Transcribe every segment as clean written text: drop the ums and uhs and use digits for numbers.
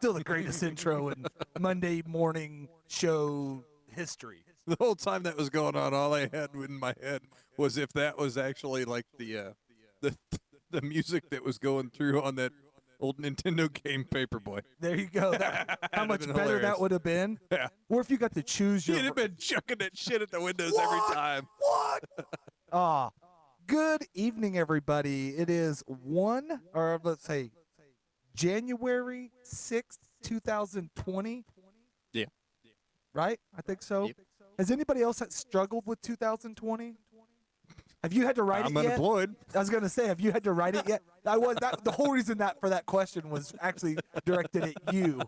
still the greatest intro in Monday morning show history. The whole time that was going on, all I had in my head was if that was actually like the music that was going through on that old Nintendo game Paperboy. There you go. How much been better hilarious. that would have been. Yeah. Or if you got to choose your. You'd have been chucking that shit at the windows every time. What? Good evening, everybody. It is January 6th, 2020. Yeah. Right? I think so. Yep. Has anybody else struggled with 2020? Have you had to write it I'm yet? unemployed. I was going to say, have you had to write it yet? The whole reason for that question was actually directed at you.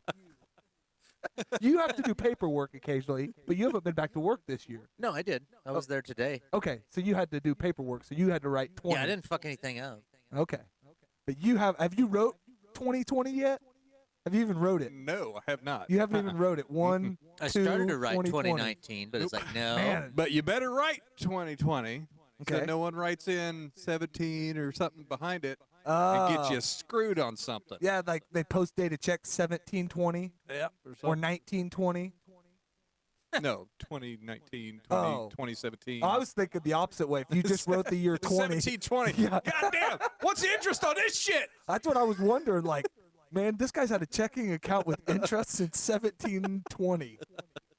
You have to do paperwork occasionally, but you haven't been back to work this year. No, I did. I was there today. Okay, so you had to do paperwork, so you had to write 20. Yeah, I didn't fuck anything up. Okay. But have you wrote 2020 yet? Have you even wrote it? No, I have not. You haven't even wrote it. I started to write 2020. 2019, but it's like, no. Man. But you better write 2020 Okay. so no one writes in 17 or something behind it and get you screwed on something. Yeah, like they post data check 1720 Yep. or Or 1920. no, 2019, Oh. 2017. I was thinking the opposite way. If you just wrote the year 20. 1720. Yeah. Goddamn! What's the interest on this shit? That's what I was wondering. Like, man, this guy's had a checking account with interest since 1720.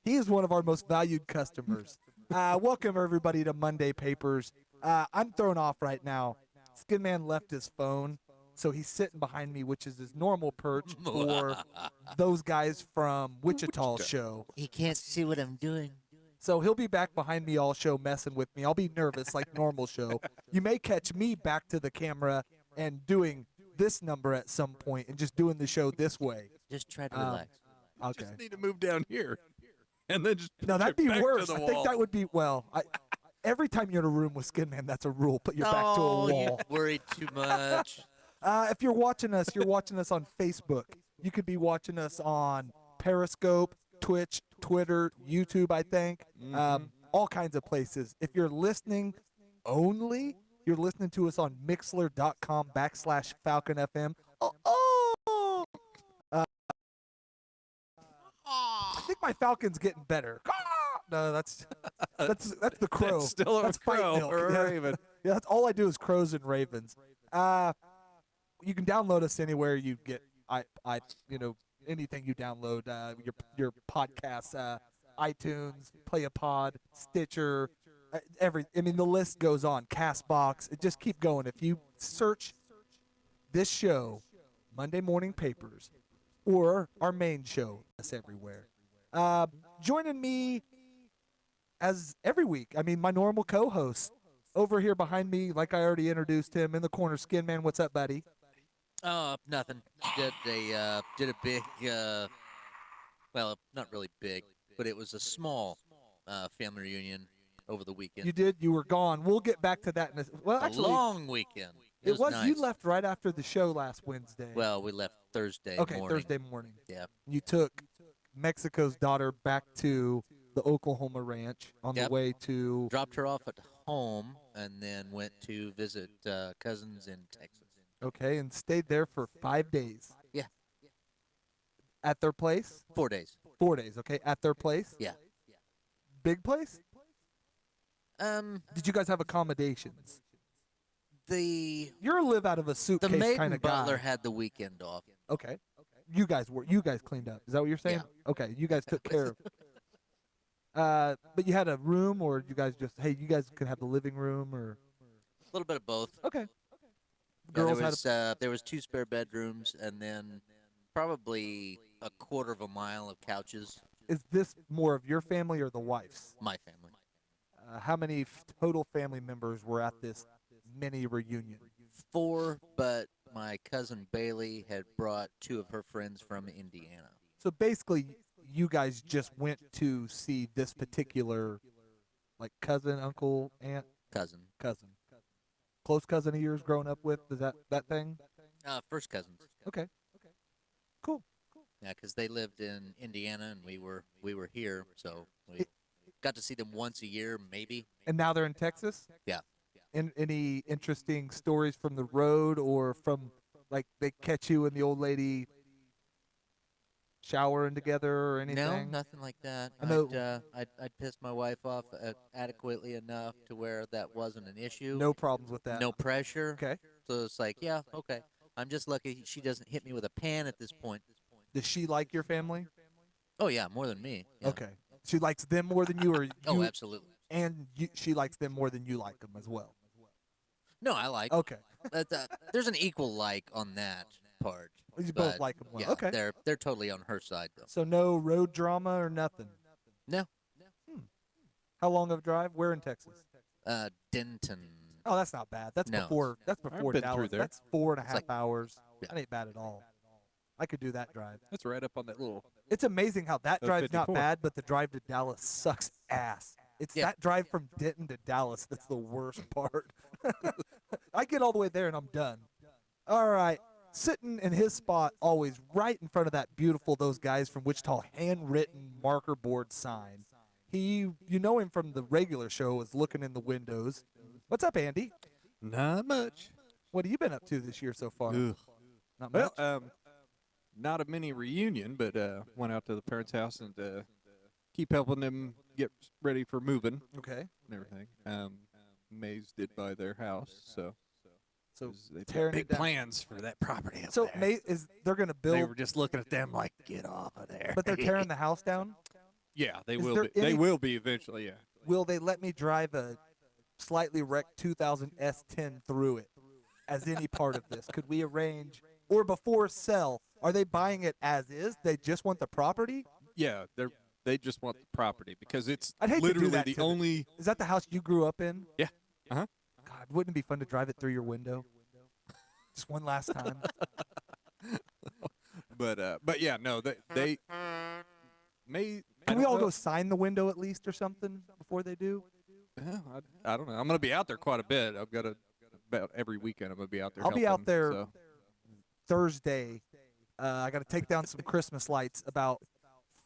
He is one of our most valued customers. Welcome, everybody, to Monday Papers. I'm thrown off right now. Skin Man left his phone, so he's sitting behind me, which is his normal perch for those guys from Wichita's show. He can't see what I'm doing. So he'll be back behind me all show messing with me. I'll be nervous like normal show. You may catch me back to the camera and doing this number at some point and just doing the show this way. Just try to relax. Okay. Just need to move down here. And then just No, that'd put be your back to worse. the I think wall. that would be, every time you're in a room with Skin Man, that's a rule. Put your back to a Oh, wall. you worried too much. If you're watching us on Facebook. You could be watching us on Periscope, Twitch, Twitter, YouTube, I think. All kinds of places. If you're listening only, you're listening to us on mixler.com/Falcon FM. I think my Falcon's getting better. No, that's the crow. That's still a That's fight crow milk. or a Yeah. raven. Yeah, that's all I do is crows and ravens. You can download us anywhere you get anything you download, your podcasts, iTunes, Play a Pod, Stitcher, the list goes on. Castbox, just keep going. If you search this show, Monday Morning Papers, or our main show, that's everywhere. Joining me as every week, my normal co-host over here behind me, like I already introduced him in the corner, Skin Man. What's up, buddy? Nothing. Did a big, well, not really big, but it was a small family reunion over the weekend. You did. You were gone. We'll get back to that. A Actually, long weekend. It was nice. You left right after the show last Wednesday. Well, we left Thursday morning. Thursday morning. Yeah. You took Mexico's daughter back to the Oklahoma ranch on the way to. Dropped her off at home and then went to visit cousins in Texas. Okay, and stayed there for 5 days. Yeah. At their place? 4 days. 4 days, okay. At their place? Yeah. Big place? Did you guys have accommodations? You're a live out of a The suitcase maiden kind of guy. butler had the weekend off. Okay. You guys cleaned up. Is that what you're saying? Yeah. Okay, you guys took care of it. But you had a room, or you guys you guys could have the living room, or? A little bit of both. Okay. Yeah, Girls there was 2 spare bedrooms and then probably a quarter of a mile of couches. Is this more of your family or the wife's? My family. How many total family members were at this mini reunion? 4, but my cousin Bailey had brought 2 of her friends from Indiana. So basically, you guys just went to see this particular, cousin, uncle, aunt? Cousin. Close cousin of yours growing up with? Is that thing? First cousins. Okay. Cool. Yeah, because they lived in Indiana and we were here, so we got to see them once a year, maybe. And now they're in Texas? Yeah. Any interesting stories from the road, or from, they catch you and the old lady showering together or No, anything? nothing like that. I know- I'd piss my wife off adequately enough to where that wasn't an issue. No problems with that. No pressure. Okay. So it's like, yeah, okay. I'm just lucky she doesn't hit me with a pan at this point. Does she like your family? Oh yeah, more than me. Yeah. Okay. She likes them more than you, or you? Oh, absolutely. And she likes them more than you like them as well. No, I like. Okay. There's an equal like on that part. You but, both like them well. Yeah, Okay. they're totally on her side though. So no road drama or nothing. No. How long of a drive? Where in Texas? Denton. Oh, that's not bad. That's No. before. That's before been through Dallas. there. That's 4.5 like- hours. Yeah. That ain't bad at all. I could do that drive. That's right up on that little. It's amazing how that The drive's not 54. bad, but the drive to Dallas sucks ass. It's Yeah. that drive from Denton to Dallas that's the worst part. I get all the way there and I'm done. All right. Sitting in his spot, always right in front of that beautiful Those Guys from Wichita handwritten marker board sign. You know him from the regular show, is looking in the windows. What's up, Andy? Not much. What have you been up to this year so far? Ugh. Not much. Well, not a mini reunion, but went out to the parents' house and keep helping them get ready for moving Okay. and everything. Mays did buy their house, so So they've tearing got it big down. plans for that property up So there. they're gonna They build, were just looking at them like, get off of there. but they're tearing the house down. Yeah, they Is will there be. They any- will be eventually. Yeah. Will they let me drive a slightly wrecked 2000 S10 through it as any part of this? Could we arrange, or before sell, are they buying it as is? They just want the property? Yeah, they just want the property because it's I'd hate to do literally that the to them. only. Is that the house you grew up in? Yeah. Uh-huh. God, wouldn't it be fun to drive it through your window? Just one last time. But yeah, no, they may. Can we all go sign the window at least or something before they do? I don't know. I'm gonna be out there quite a bit. I've got about every weekend. I'm gonna be out there. I'll be out helping, there so. Thursday. I got to take down some Christmas lights about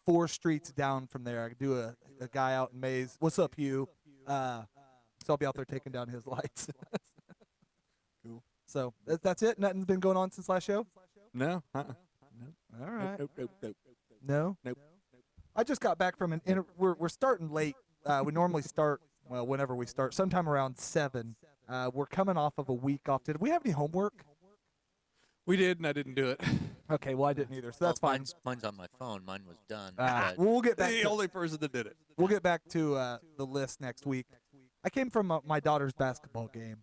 4 streets down from there. I could do a guy out in Mays. What's up, Hugh? So I'll be out there taking down his lights. Cool. So that's it. Nothing's been going on since last show. No. All right. Nope. No. Nope. I just got back from we're starting late. We normally start whenever we start, sometime around 7. We're coming off of a week off. Did we have any homework? We did, and I didn't do it. Okay, well I didn't either, so that's fine. Mine's on my phone. Mine was done. Well, but we'll get back. The To, only person that did it. we'll get back to the list next week. I came from my daughter's basketball game.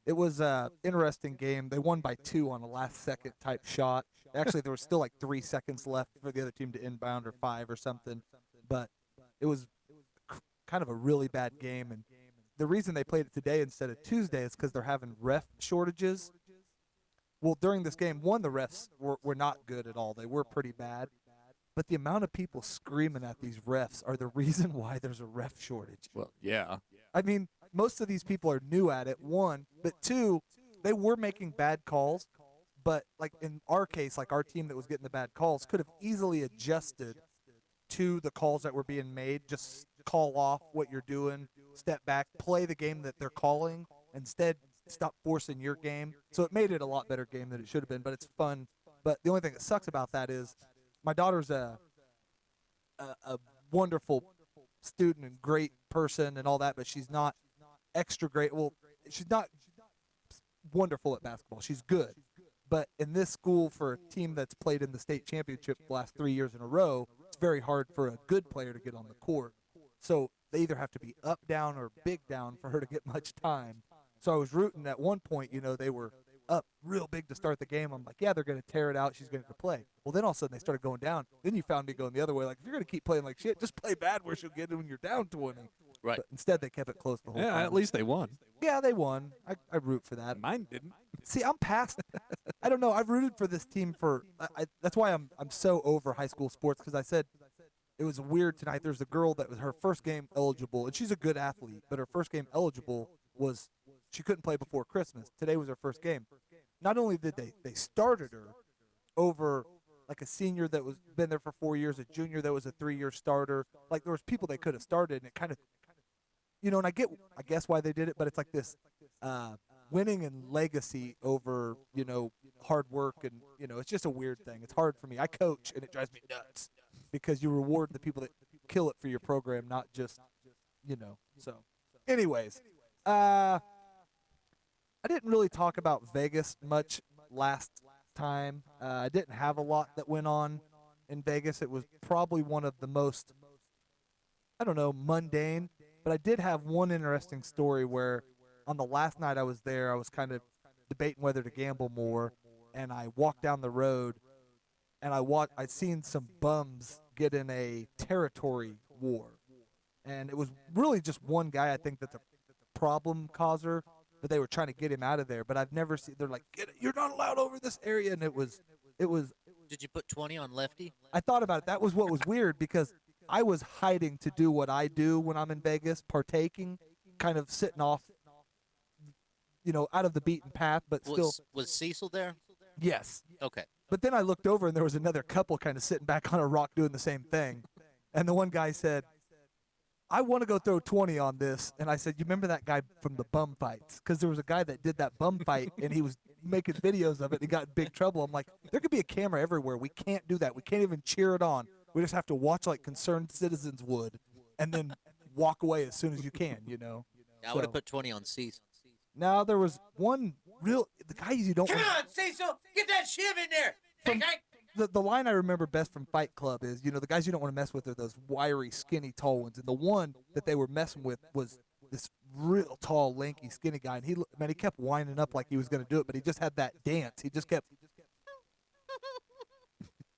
It was an interesting game. They won by 2 on a last-second type shot. Actually, there was still like 3 seconds left for the other team to inbound or 5 or something. But it was kind of a really bad game. And the reason they played it today instead of Tuesday is because they're having ref shortages. Well, during this game, the refs were not good at all. They were pretty bad. But the amount of people screaming at these refs are the reason why there's a ref shortage. Well, yeah. I mean, most of these people are new at it, 1. But 2, they were making bad calls. But, like, in our case, like our team that was getting the bad calls could have easily adjusted to the calls that were being made. Just call off what you're doing, step back, play the game that they're calling. Instead, stop forcing your game. So it made it a lot better game than it should have been, but it's fun. But the only thing that sucks about that is my daughter's a wonderful student and great person and all that, but she's not extra great. Well, she's not wonderful at basketball. She's good. But in this school, for a team that's played in the state championship the last 3 years in a row, it's very hard for a good player to get on the court. So they either have to be up, down, or big down for her to get much time. So I was rooting at one point, they were up real big to start the game. I'm like, yeah, they're going to tear it out. She's going to play. Well, then all of a sudden they started going down. Then you found me going the other way. Like, if you're going to keep playing like shit, just play bad where she'll get it when you're down 20. Right. But instead they kept it close the whole Yeah, time. at least they won. Yeah, they won. I root for that. Mine didn't. See, I'm past. I don't know. I've rooted for this team for. That's why I'm so over high school sports, because I said it was weird tonight. There's a girl that was her first game eligible, and she's a good athlete, but her first game eligible was she couldn't play before Christmas. Today was her first game. Not only did they started her over like a senior that was been there for 4 years, a junior that was a 3-year starter. Like there was people they could have started, and it kind of, and I guess why they did it, but it's like this winning in legacy over, hard work, and it's just a weird thing. It's hard for me. I coach and it drives me nuts because you reward the people that kill it for your program, not just, so anyways, I didn't really talk about Vegas much last time. I didn't have a lot that went on in Vegas. It was probably one of the most, I don't know, mundane, but I did have one interesting story where on the last night I was there, I was kind of debating whether to gamble more, and I walked down the road, and I'd seen some bums get in a territory war, and it was really just one guy I think that's a problem causer, but they were trying to get him out of there. But I've never seen. They're like, you're not allowed over this area, and it was. Did you put 20 on Lefty? I thought about it. That was what was weird because I was hiding to do what I do when I'm in Vegas, partaking, kind of sitting off, out of the beaten path, but still. Was Cecil there? Yes. Okay. But then I looked over and there was another couple kind of sitting back on a rock doing the same thing, and the one guy said, I want to go throw 20 on this. And I said, you remember that guy from the bum fights? Because there was a guy that did that bum fight, and he was making videos of it. And he got in big trouble. I'm like, there could be a camera everywhere. We can't do that. We can't even cheer it on. We just have to watch like concerned citizens would, and then walk away as soon as you can, I would have put 20 on Cecil. Now, there was one the guys you don't Come on, Cecil! Get that shiv in there! The line I remember best from Fight Club is, the guys you don't want to mess with are those wiry, skinny, tall ones. And the one that they were messing with was this real tall, lanky, skinny guy. And he kept winding up like he was going to do it, but he just had that dance. He just kept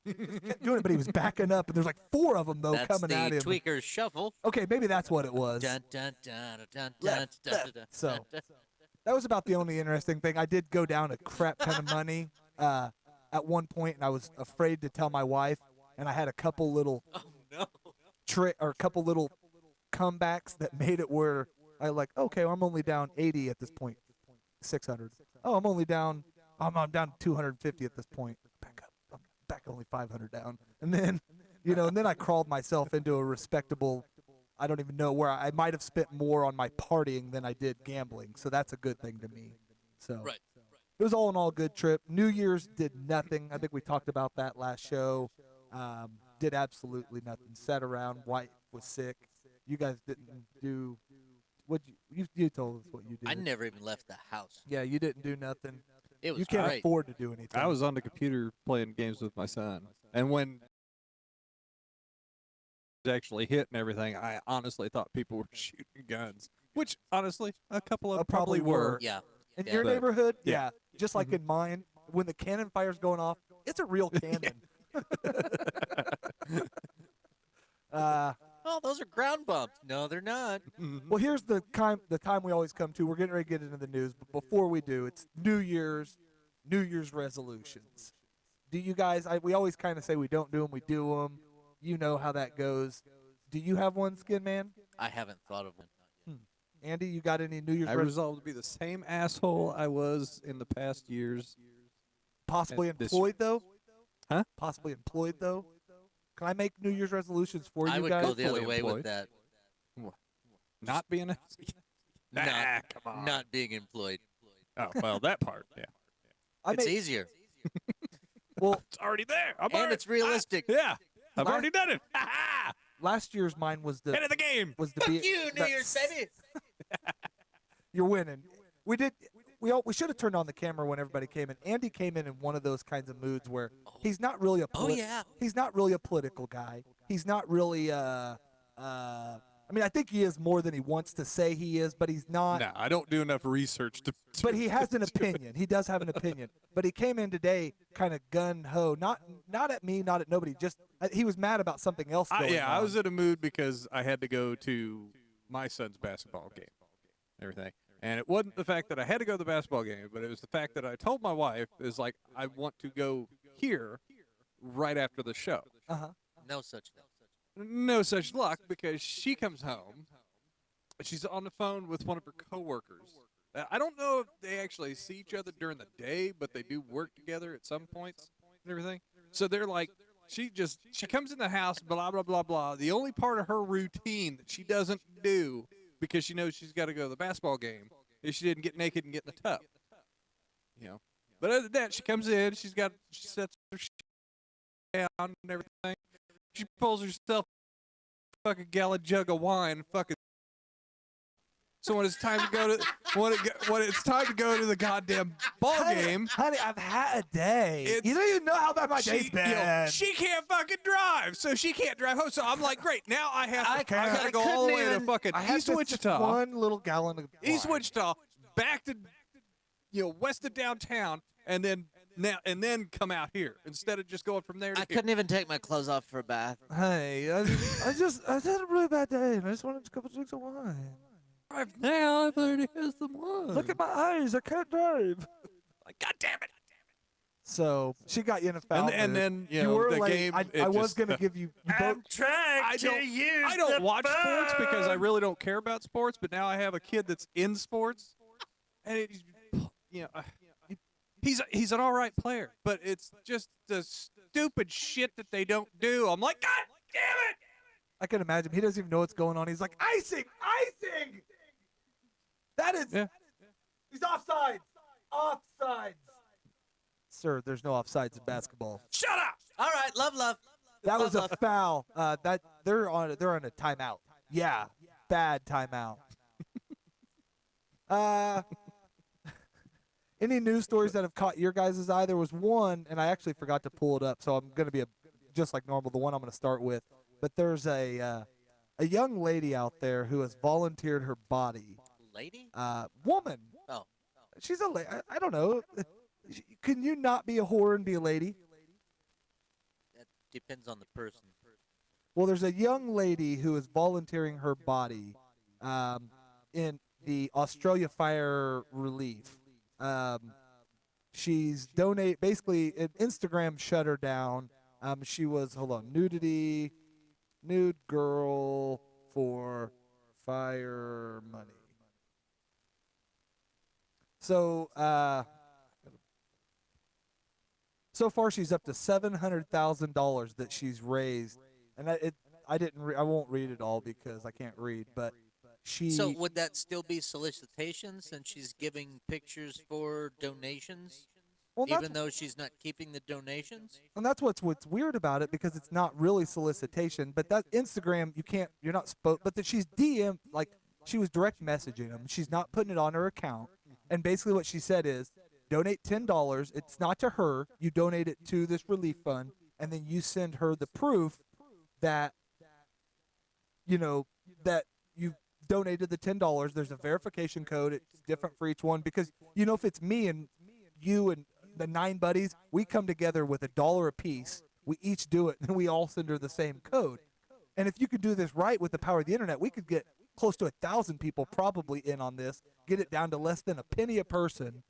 doing it, but he was backing up. And there's like 4 of them, though, coming at him. That's the Tweaker's Shuffle. Okay, maybe that's what it was. Dun, dun, dun, dun, dun, dun, dun, So dun, dun. that was about the only interesting thing. I did go down a crap ton of money at one point, and I was afraid to tell my wife, and I had a couple little couple little comebacks that made it where I okay, well, I'm only down 80 at this point, 600. Oh, I'm down 250 at this point. Back up, I'm back only 500 down, and then and then I crawled myself into a respectable. I don't even know where I might have spent more on my partying than I did gambling, so that's a good thing to me. So. Right. It was all in all a good trip. New Year's did nothing. I think we talked about that last show. Did absolutely nothing. Sat around. Wife was sick. You guys didn't do what you told us what you did. I never even left the house. Yeah, you didn't do nothing. It was You can't great. afford to do anything. I was on the computer playing games with my son, and when it actually hit and everything, I honestly thought people were shooting guns, which honestly a couple of them probably were. Yeah. In Yeah. your But- neighborhood, yeah. just like in mine, when the cannon fire's going off, it's a real cannon. Oh, those are ground bumps. No, they're not. Well, here's the time we always come to. We're getting ready to get into the news, but before we do, it's New Year's resolutions. Do you guys? We always kind of say we don't do them, we do them. You know how that goes. Do you have one, Skin Man? I haven't thought of one. Andy, you got any New Year's? I resolved to be the same asshole I was in the past years. Possibly and this- employed though. Huh? Possibly employed though. Can I make New Year's resolutions for I you would guys? go the other Fully way employed. with that. Not being a Not, come on. not being employed. Oh well, that part. Yeah, I It's made- easier. well, it's already there. And it's realistic. Yeah, I've Last- already done it. Ha last year's mine was Head of the game. Fuck you, New Year's, baby. You're winning. We did. We should have turned on the camera when everybody came in. Andy came in one of those kinds of moods where he's not really a. Oh, yeah. He's not really a political guy. He's not really I mean, I think he is more than he wants to say he is, but he's not. No, I don't do enough research to. But he has an opinion. He does have an opinion. But he came in today kind of gun ho, not at me, not at nobody. Just he was mad about something else going on. I was in a mood because I had to go to my son's basketball game, and everything. And it wasn't the fact that I had to go to the basketball game, but it was the fact that I told my wife, is like, I want to go here right after the show. No such thing. No such luck, because she comes home, she's on the phone with one of her coworkers. I don't know if they actually see each other during the day, but they do work together at some points and everything. So they're like, she comes in the house, blah, blah, blah, blah. The only part of her routine that she doesn't do, because she knows she's got to go to the basketball game, if she didn't get naked and get in the tub. You know. But other than that, she comes in. She sets her shit down and everything. She pulls herself a fucking gallon jug of wine. And fucking. So when it's time to go to when it's time to go to the goddamn ball game, honey, I've had a day. You don't even know how bad my day's been. You know, she can't fucking drive, so she can't drive home. So I'm like, great. Now I gotta go all the way to fucking East Wichita. One little gallon of wine. East Wichita, back to west of downtown, and then come out here instead of just going from there to I here. couldn't even take my clothes off for a bath. Hey, I had a really bad day, and I just wanted a couple drinks of wine. Drive now. I've already had some wine. Look at my eyes. I can't drive. Like, God damn it. So she got you in a foul. And then you were the late. game. I was gonna give you. I'm trying I to don't- use I don't the watch sports because I phone. really don't care about sports. But now I have a kid that's in sports, and he's an all right player. But it's just the stupid shit that they don't do. I'm like, God damn it! I can imagine. He doesn't even know what's going on. He's like, icing. That is. Yeah. He's offsides. Sir, there's no offsides in basketball. Shut up! All right, love. That was a Love. foul. That they're on a timeout. Yeah, bad timeout. Any news stories that have caught your guys' eye? There was one, and I actually forgot to pull it up, so I'm going to be just like normal. The one I'm going to start with, but there's a young lady out there who has volunteered her body. Lady? Woman. Oh. She's a lady. I don't know. Can you not be a whore and be a lady? That depends on the person. Well, there's a young lady who is volunteering her body in the Australia fire relief. She's basically an Instagram shut her down. She was, nudity, nude girl for fire money. So, so far she's up to $700,000 that she's raised, and I won't read it all because I can't read, but she. So would that still be solicitation since she's giving pictures for donations, well, even though she's not keeping the donations? And that's what's weird about it, because it's not really solicitation, but that Instagram you're not supposed, but that she's DM, like she was direct messaging them. She's not putting it on her account. And basically what she said is, donate $10. It's not to her. You donate it to this relief fund, and then you send her the proof that, that you've donated the $10. There's a verification code. It's different for each one, because, if it's me and you and the 9 buddies, we come together with $1 a piece. We each do it, and we all send her the same code. And if you could do this right with the power of the internet, we could get close to 1,000 people probably in on this, get it down to less than a penny a person,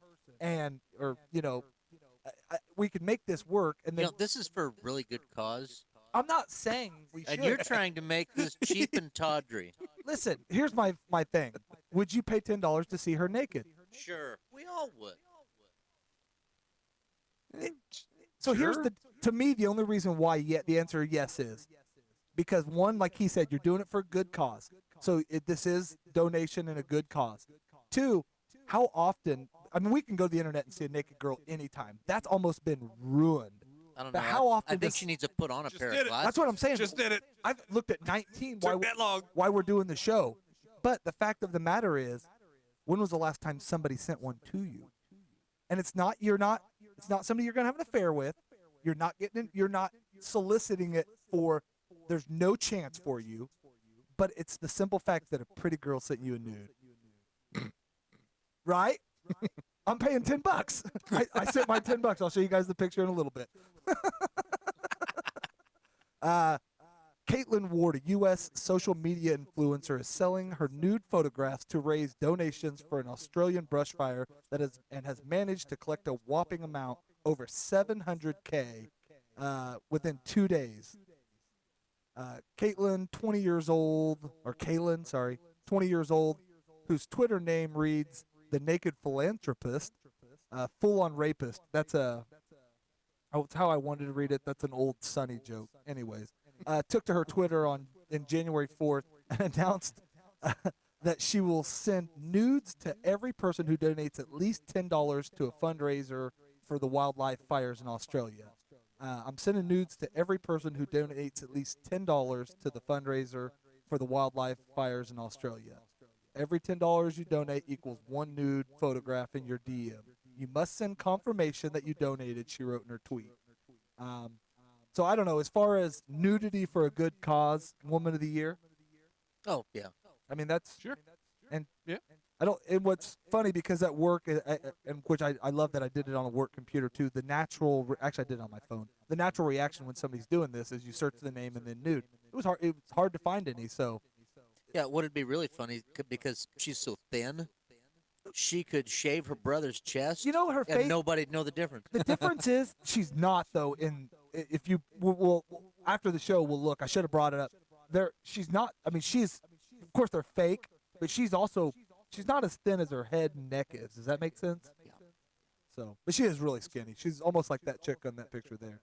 we could make this work. And then This is for a really good cause, I'm not saying we should. and you're trying to make this cheap and tawdry. Listen, here's my thing. Would you pay $10 to see her naked? Sure, we all would. So here's to me, the only reason why the answer yes is because, one, like he said, you're doing it for a good cause. So this is donation and a good cause. 2, how often, we can go to the internet and see a naked girl anytime. That's almost been ruined. I don't But know. how often I think does- she needs to put on a Just pair did of it. glasses. That's what I'm saying. Just did it. I've looked at 19 Took that long. why we're doing the show. But the fact of the matter is, when was the last time somebody sent one to you? And it's not somebody you're going to have an affair with. You're not soliciting it for, there's no chance for you. But it's the simple fact that a pretty girl sent you a nude. Right? I'm paying $10. I sent my $10. I'll show you guys the picture in a little bit. Caitlin Ward, a U.S. social media influencer, is selling her nude photographs to raise donations for an Australian brush fire that has managed to collect a whopping amount over $700K within 2 days. Kaylin, 20 years old, whose Twitter name reads "The Naked Philanthropist," full-on rapist. That's how I wanted to read it. That's an old Sunny joke. Anyways, took to her Twitter in January 4th and announced that she will send nudes to every person who donates at least $10 to a fundraiser for the wildlife fires in Australia. I'm sending nudes to every person who donates at least $10 to the fundraiser for the wildlife fires in Australia. Every $10 you donate equals one nude photograph in your DM. You must send confirmation that you donated, she wrote in her tweet. So I don't know, as far as nudity for a good cause, Woman of the Year, Oh yeah. I mean, that's Sure. and Yeah. I don't. And what's funny because at work, and which I love that I did it on a work computer too. The natural, actually, I did it on my phone. The natural reaction when somebody's doing this is you search the name and then nude. It was hard. It was hard to find any. So Yeah, would be really funny because she's so thin, she could shave her brother's chest, you know her and face. nobody'd know the difference. The difference is she's not though. If you will after the show we'll look. I should have brought it up. She's not. I mean, she's of course they're fake, but she's not as thin as her head and neck is. Does that make sense? Yeah. So, but she is really skinny. She's almost like that chick on that picture there.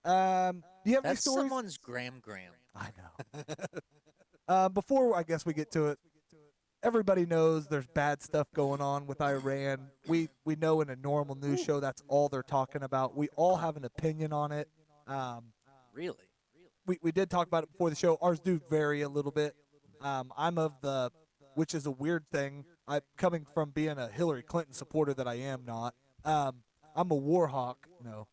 Do you have any That's stories? someone's Gram. I know. Before I guess we get to it, everybody knows there's bad stuff going on with Iran. We know in a normal news show that's all they're talking about. We all have an opinion on it. Really? We did talk about it before the show. Ours do vary a little bit. I'm of the, which is a weird thing. I coming from being a Hillary Clinton supporter that I am not. I'm a war hawk. No,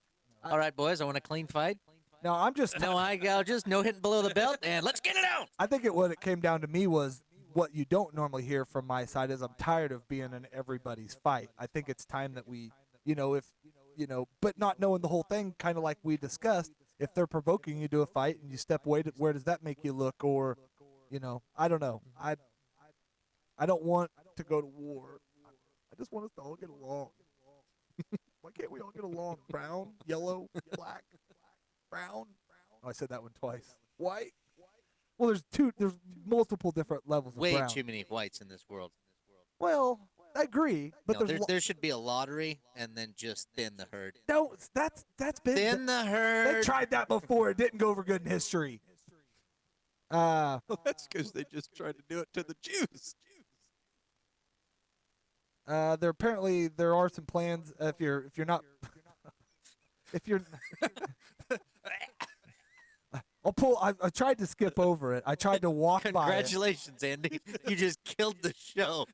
All right, boys, I want a clean fight. no, I'm just. No eye gouges, no hitting below the belt, and let's get it out. I think what it came down to me was what you don't normally hear from my side is I'm tired of being in everybody's fight. I think it's time that we, but not knowing the whole thing, kind of like we discussed. If they're provoking you to a fight and you step away, where does that make you look? Or, I don't know. I don't want to go to war. I just want us to all get along. Why can't we all get along? Brown, yellow, black, brown. Oh, I said that one twice. White. Well, there's multiple different levels of Way brown. too many whites in this world. Well, I agree, but No, there's there should be a lottery and then just thin the herd. no. That's been Thin the they herd. tried that before. It didn't go over good in history. Well, that's because they just tried to do it to the Jews. There are some plans. If you're not, if you're, I'll pull. I tried to skip over it. I tried to walk by it. Congratulations, Andy. You just killed the show.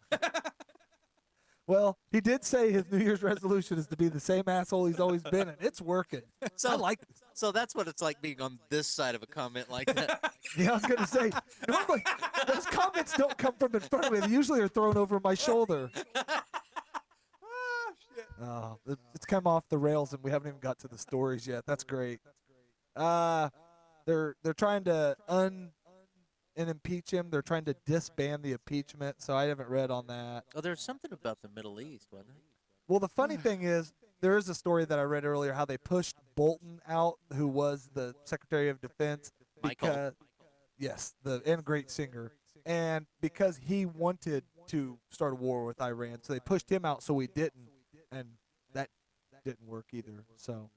Well, he did say his New Year's resolution is to be the same asshole he's always been, and it's working. So, I like. so that's what it's like being on this side of a comment like that. Yeah, I was gonna say. Normally, those comments don't come from in front of me. They usually are thrown over my shoulder. Oh, shit. Oh, it's come off the rails, and we haven't even got to the stories yet. That's great. They're trying to and impeach him. They're trying to disband the impeachment. So I haven't read on that. Oh, there's something about the Middle East, wasn't there? Well, the funny thing is, there is a story that I read earlier how they pushed Bolton out, who was the Secretary of Defense, Michael. because yes, and great singer, and because he wanted to start a war with Iran, so they pushed him out, so we didn't, and that didn't work either. So,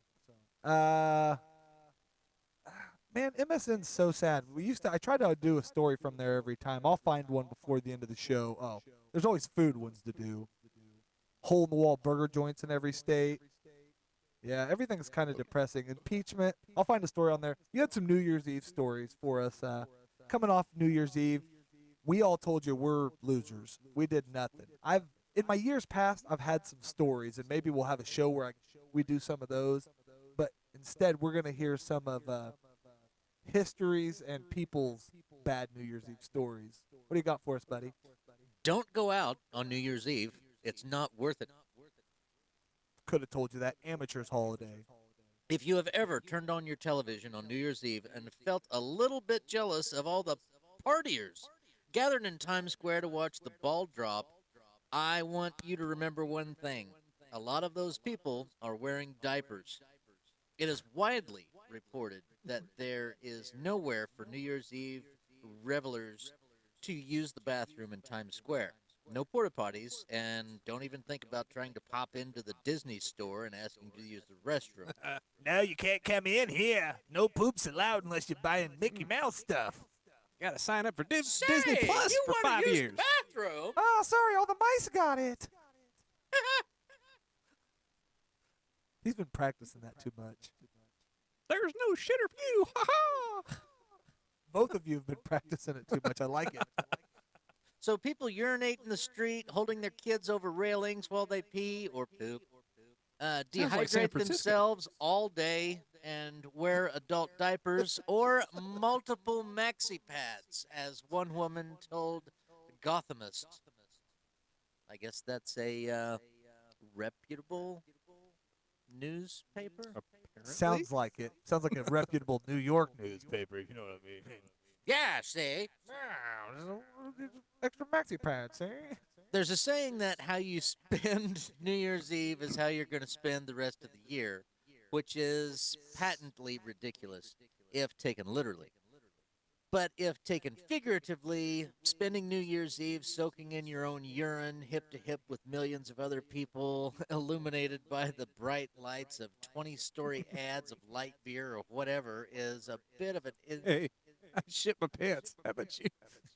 man, MSN's so sad. I try to do a story from there every time. I'll find one before the end of the show. Oh, there's always food ones to do. Hole in the wall burger joints in every state. Yeah, everything's kind of depressing. Impeachment. I'll find a story on there. You had some New Year's Eve stories for us. Coming off New Year's Eve, we all told you we're losers. We did nothing. In my years past, I've had some stories, and maybe we'll have a show where we do some of those. But instead, we're gonna hear some of histories and people's bad New Year's Eve stories. What do you got for us, buddy? Don't go out on New Year's Eve. It's not worth it. Could have told you that. Amateur's holiday. If you have ever turned on your television on New Year's Eve and felt a little bit jealous of all the partiers gathered in Times Square to watch the ball drop, I want you to remember one thing. A lot of those people are wearing diapers. It is widely reported that there is nowhere for New Year's Eve revelers to use the bathroom in Times Square. No porta potties, and don't even think about trying to pop into the Disney store and asking to use the restroom. No, you can't come in here. No poops allowed unless you're buying Mickey Mouse stuff. Got to sign up for Say, Disney Plus you for want 5 to use years. the bathroom? Oh, sorry, all the mice got it. He's been practicing that too much. There's no shitter for you. Ha ha. Both of you have been practicing it too much. I like it. So people urinate in the street, holding their kids over railings while they pee or poop. like San Dehydrate Francisco. themselves all day and wear adult diapers or multiple maxi pads, as one woman told Gothamist. I guess that's a reputable newspaper. Sounds like it. Sounds like a reputable New York newspaper. You know what I mean? Yeah, see? Extra maxi pads, eh? There's a saying that how you spend New Year's Eve is how you're going to spend the rest of the year, which is patently ridiculous if taken literally. But if taken figuratively, spending New Year's Eve soaking in your own urine, hip to hip with millions of other people, illuminated by the bright lights of 20-story ads of light beer or whatever, is a bit of an. Hey, I shit my pants. How about you?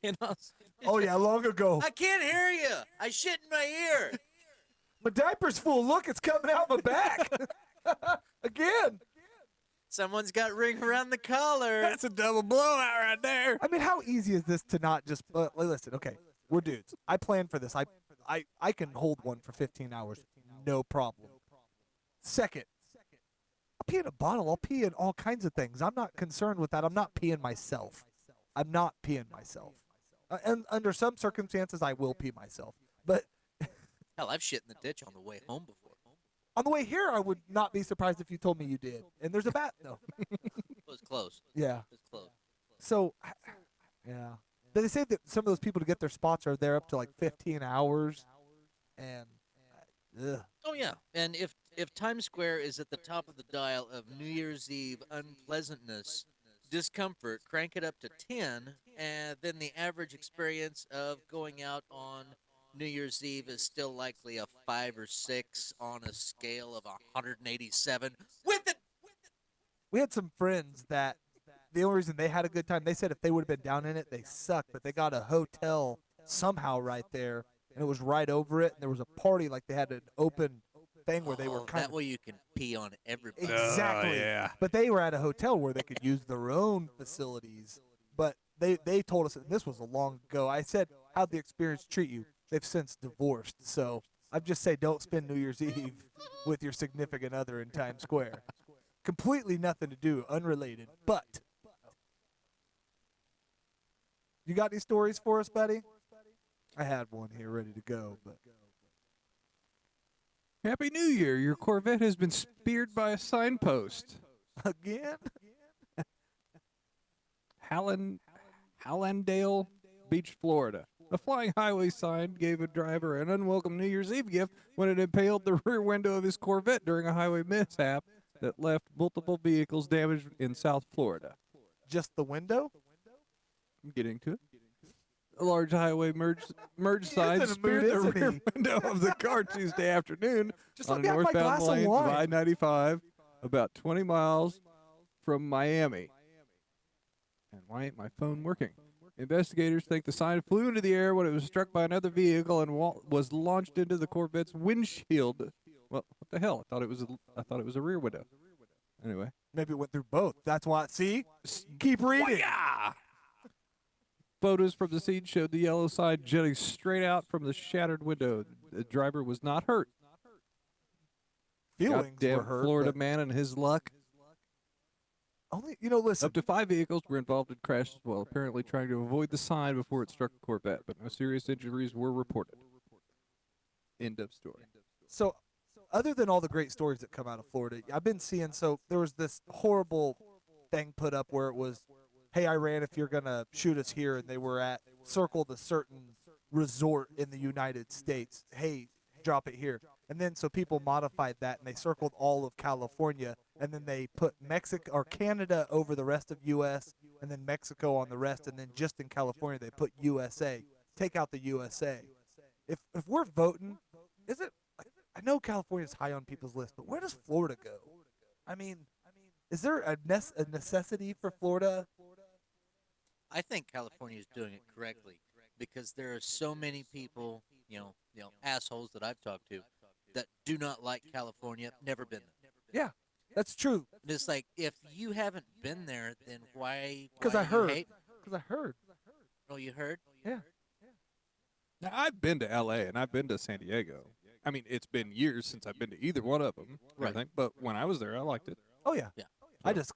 You know, Oh yeah, long ago. I can't hear you. I shit in my ear. My diaper's full. Look, it's coming out my back. Again. Someone's got ring around the collar. That's a double blowout right there. I mean, how easy is this to not just listen? Okay, we're dudes. I planned for this. I can hold one for 15 hours, no problem. Second, I'll pee in a bottle. I'll pee in all kinds of things. I'm not concerned with that. I'm not peeing myself. I'm not peeing myself. And under some circumstances, I will pee myself. But Hell, I've shit in the ditch on the way home before. on the way here, I would not be surprised if you told me you did. And there's a bat. No. It was close. Yeah. It was close. So, yeah. They say that some of those people to get their spots are there up to like 15 hours. And, ugh. Oh yeah, and if Times Square is at the top of the dial of New Year's Eve unpleasantness, discomfort, crank it up to 10, and then the average experience of going out on New Year's Eve is still likely a 5 or 6 on a scale of 187. With it. We had some friends that the only reason they had a good time, they said if they would have been down in it, they sucked, but they got a hotel somehow right there, and it was right over it, and there was a party, like they had an open thing where they were kind that way you can pee on everybody. Exactly. yeah. But they were at a hotel where they could use their own facilities. But they told us, and this was a long ago. I said, how'd the experience treat you? They've since divorced. So I just say don't spend New Year's Eve with your significant other in Times Square. Completely nothing to do, unrelated. But you got any stories for us, buddy? I had one here ready to go, but Happy New Year. Your Corvette has been speared by a signpost. again? Hallandale Beach, Florida. A flying highway sign gave a driver an unwelcome New Year's Eve gift when it impaled the rear window of his Corvette during a highway mishap that left multiple vehicles damaged in South Florida. Just the window? I'm getting to it. A large highway merge sign in a speared mood, the isn't rear he? window of the car Tuesday afternoon Just on let a me have my northbound glass of lane of wine. I-95 about 20 miles from Miami. And why ain't my phone working? Investigators think the sign flew into the air when it was struck by another vehicle and was launched into the Corvette's windshield. Well, what the hell? I thought it was a rear window. Anyway. Maybe it went through both. That's why. See? Keep reading. Yeah. Photos from the scene showed the yellow sign jutting straight out from the shattered window. The driver was not hurt. Feelings Goddamn were hurt. Florida but man and his luck. only, listen. Up to 5 vehicles were involved in crashes while apparently trying to avoid the sign before it struck the Corvette, but no serious injuries were reported. End of story. So, other than all the great stories that come out of Florida, I've been seeing. So there was this horrible thing put up where it was, "Hey, Iran, if you're gonna shoot us here," and they were circled a certain resort in the United States. Hey, drop it here. And then so people modified that and they circled all of California, and then they put Mexico or Canada over the rest of U.S. and then Mexico on the rest, and then just in California they put USA. Take out the USA. If we're voting, is it? I know California's high on people's list, but where does Florida go? I mean, is there a necessity for Florida? I think California is doing it correctly because there are so many people, assholes that I've talked to that do not like California, never been there. Yeah, that's true. And it's like if you haven't been there, then why Because why I you heard. hate? Because I heard. Oh, you heard? Yeah. Now, I've been to L.A. and I've been to San Diego. I mean, it's been years since I've been to either one of them, and Right. everything. But when I was there, I liked it. Oh yeah. Yeah. I just.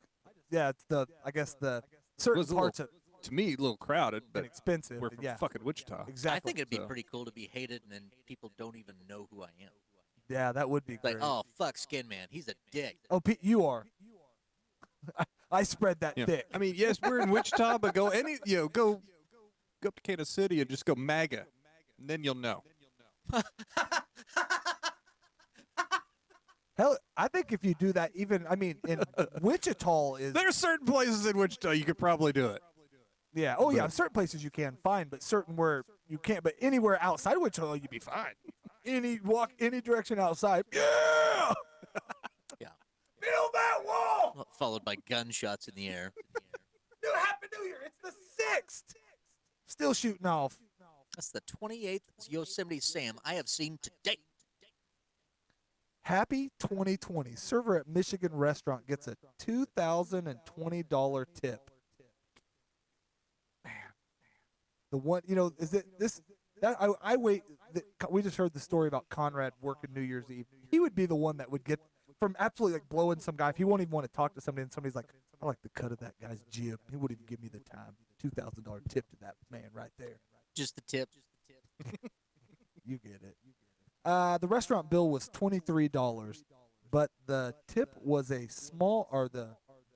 Yeah, it's the. I guess the It certain was a parts little, of to me, a little crowded, and but expensive. we're and from yeah. fucking Wichita. Exactly. I think it'd be So- pretty cool to be hated and then people don't even know who I am. Yeah, that would be Like, great. oh fuck, Skin Man, he's a dick. Oh, Pete, you are. I spread that Yeah. thick. I mean, yes, we're in Wichita, but go go up to Kansas City and just go MAGA, and then you'll know. Hell, I think if you do that, even I mean, in Wichita is. There are certain places in Wichita you could probably do it. Yeah. Oh yeah. But- Certain places you can find, but certain where you can't. But anywhere outside Wichita, you'd be fine. Any direction outside. Yeah. Yeah. Build that wall. Followed by gunshots in the air. Happy New Year. It's the 6th. Still shooting off. That's the 28th Yosemite Sam I have seen to date. Happy 2020. Server at Michigan restaurant gets a $2,020 tip. Man. The one, is it this? That I wait. We just heard the story about Conrad working New Year's Eve. He would be the one that would get from absolutely like blowing some guy. If he won't even want to talk to somebody, and somebody's like, "I like the cut of that guy's jib," he wouldn't even give me the time. $2,000 tip to that man right there. Just the tip. You get it. The restaurant bill was $23, but the tip was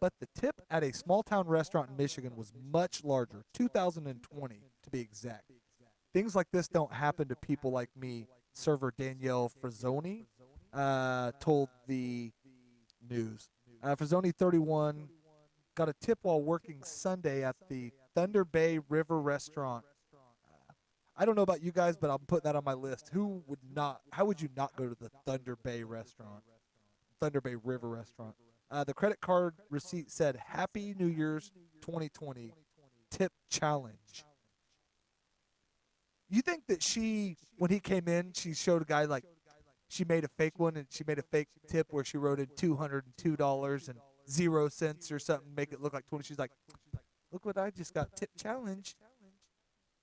but the tip at a small town restaurant in Michigan was much larger, 2020 to be exact. Things like this don't happen to people like me. Server Danielle Frazzoni told the news. Frazzoni, 31, got a tip while working Sunday at the Thunder Bay River Restaurant. I don't know about you guys, but I'll put that on my list. How would you not go to the Thunder Bay restaurant? Thunder Bay River restaurant. The credit card receipt said Happy New Year's 2020 tip challenge. You think that when he came in, she showed a guy like she made a fake one and she made a fake tip where she wrote in $202.00 or something, make it look like 20. She's like, look what I just got, tip challenge.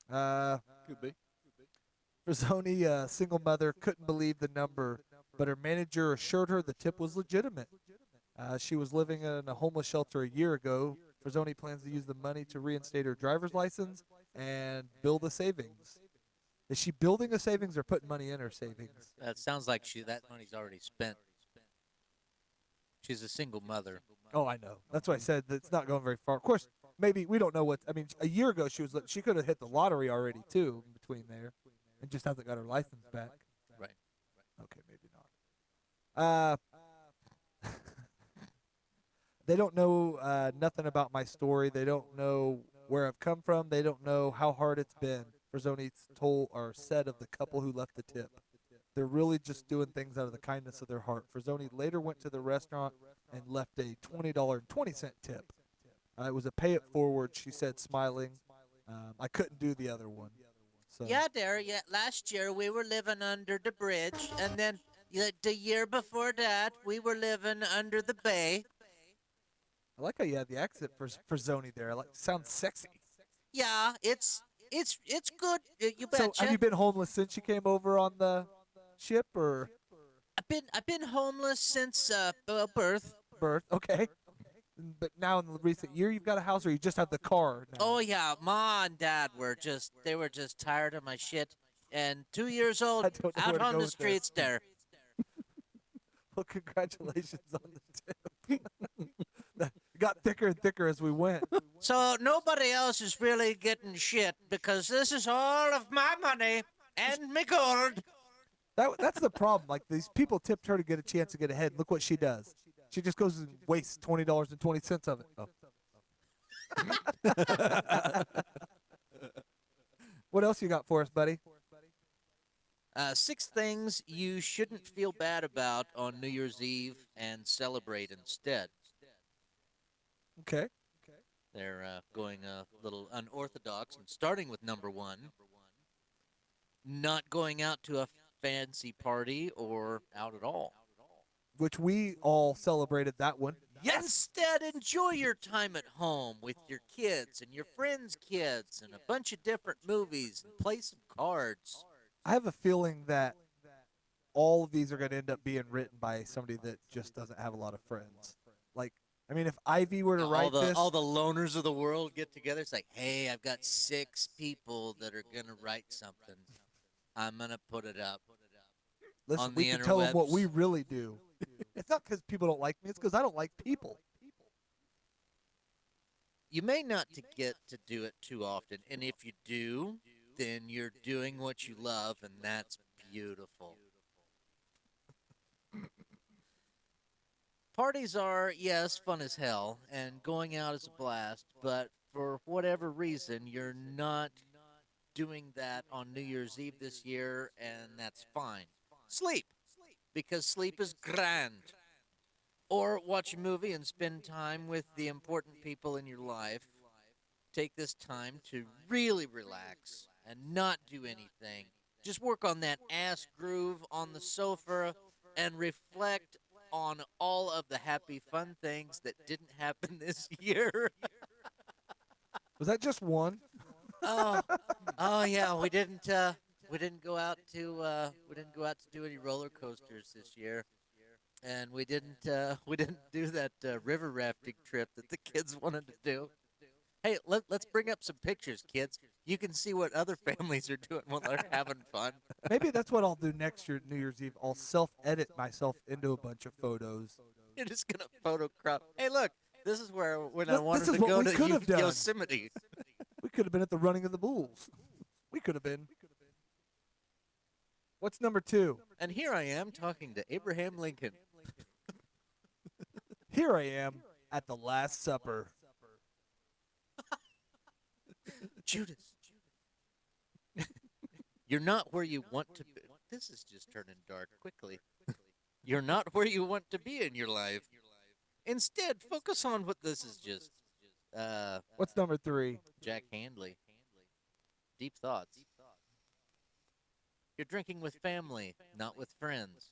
Could be. Frazzoni, a single mother, couldn't believe the number, but her manager assured her the tip was legitimate. She was living in a homeless shelter a year ago. Frazzoni plans to use the money to reinstate her driver's license and build a savings. Is she building a savings or putting money in her savings? That sounds like that money's already spent. She's a single mother. Oh, I know. That's why I said that it's not going very far. Of course, maybe we don't know what. I mean, a year ago she could have hit the lottery already too in between there, and just hasn't got her license back. Right. Okay, maybe not. They don't know nothing about my story. They don't know where I've come from. They don't know how hard it's been. Frazzoni told or said of the couple who left the tip. They're really just doing things out of the kindness of their heart. Frazzoni later went to the restaurant and left a $20.20 tip. It was a pay it forward, she said, smiling. I couldn't do the other one. So. Yeah, there. Yeah, last year we were living under the bridge, and then the year before that we were living under the bay. I like how you had the accent for Frazzoni there. Sounds sexy. Yeah, it's good. You betcha. So have you been homeless since you came over on the ship or I've been homeless since birth. birth? Okay. But now in the recent year you've got a house or you just have the car now? Oh yeah, Ma and Dad were just tired of my shit. And 2 years old, I don't know where out to on go the with this. streets there. Well, congratulations on the tip. It got thicker and thicker as we went. So nobody else is really getting shit because this is all of my money and me gold. That's the problem. Like these people tipped her to get a chance to get ahead. Look what she does. She just goes and wastes $20.20 of it. Oh. What else you got for us, buddy? 6 things you shouldn't feel bad about on New Year's Eve and celebrate instead. Okay. They're going a little unorthodox and starting with number one, not going out to a fancy party or out at all. which we all celebrated that one. Yes. Instead, enjoy your time at home with your kids and your friends' kids and a bunch of different movies and play some cards. I have a feeling that all of these are going to end up being written by somebody that just doesn't have a lot of friends. Like, I mean, if Ivy were to write this, All the loners of the world get together. It's like, hey, I've got 6 people that are gonna write something. I'm gonna put it up listen, on we the can tell them what interwebs. we really do. It's not because people don't like me; it's because I don't like people. You may not to get to do it too often, and if you do, then you're doing what you love, and that's beautiful. Parties are, yes, fun as hell, and going out is a blast, but for whatever reason, you're not doing that on New Year's Eve this year, and that's fine. Sleep, because sleep is grand. Or watch a movie and spend time with the important people in your life. Take this time to really relax and not do anything. Just work on that ass groove on the sofa and reflect on all of the happy, fun things that didn't happen this year. Was that just one? Oh, oh yeah, we didn't go out to do any roller coasters this year, and we didn't do that river rafting trip that the kids wanted to do. Hey, let's bring up some pictures, kids. You can see what other families are doing while they're having fun. Maybe that's what I'll do next year, New Year's Eve. I'll self-edit myself into a bunch of photos. You're just gonna photo crop. Hey, look, this is where when I Look, wanted this is to what go we to could have done. Yosemite. We could have been at the running of the bulls. We could have been. What's number 2? And here I am talking to Abraham Lincoln. Here I am at the Last Supper. Judas. You're not where you want to be. This is just turning dark quickly. You're not where you want to be in your life. Instead, focus on what this is just. What's number 3? Jack Handley. Deep thoughts. You're drinking with family, not with friends.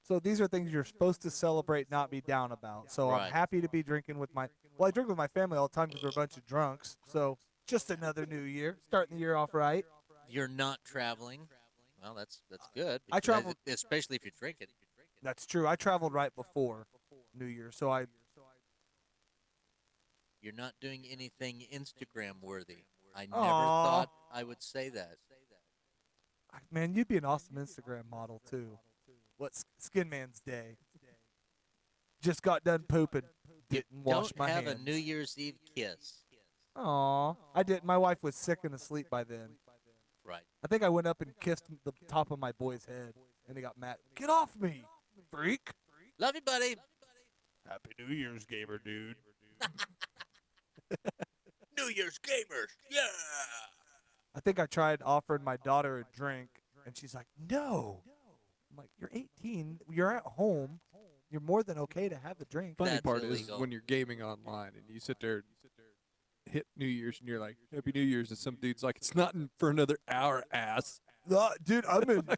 So these are things you're supposed to celebrate, not be down about. So Right. I'm happy to be drinking with my. Well, I drink with my family all the time because we're a bunch of drunks. So just another new year, starting the year off right. You're not traveling. Well, that's good. I travel- especially if you're drinking. That's true. I traveled right before New Year, so You're not doing anything Instagram worthy. I never Aw. thought I would say that. man, you'd be an awesome Instagram model too. What's Skin Man's Day? Just got done pooping. Didn't wash Don't my have hands. a New Year's Eve kiss. Aw, I did. My wife was sick and asleep by then. Right. I think I went up and kissed the top of my boy's head, and he got mad. Get off me, freak! Love you, buddy. Happy New Year's, gamer dude. New Year's gamers. Yeah. I think I tried offering my daughter a drink, and she's like, "No." I'm like, "You're 18. You're at home. You're more than okay to have a drink." Funny That's part illegal. is when you're gaming online and you sit there, hit New Year's, and you're like, "Happy New Year's," and some dude's like, "It's not for another hour, ass." Dude, I'm in.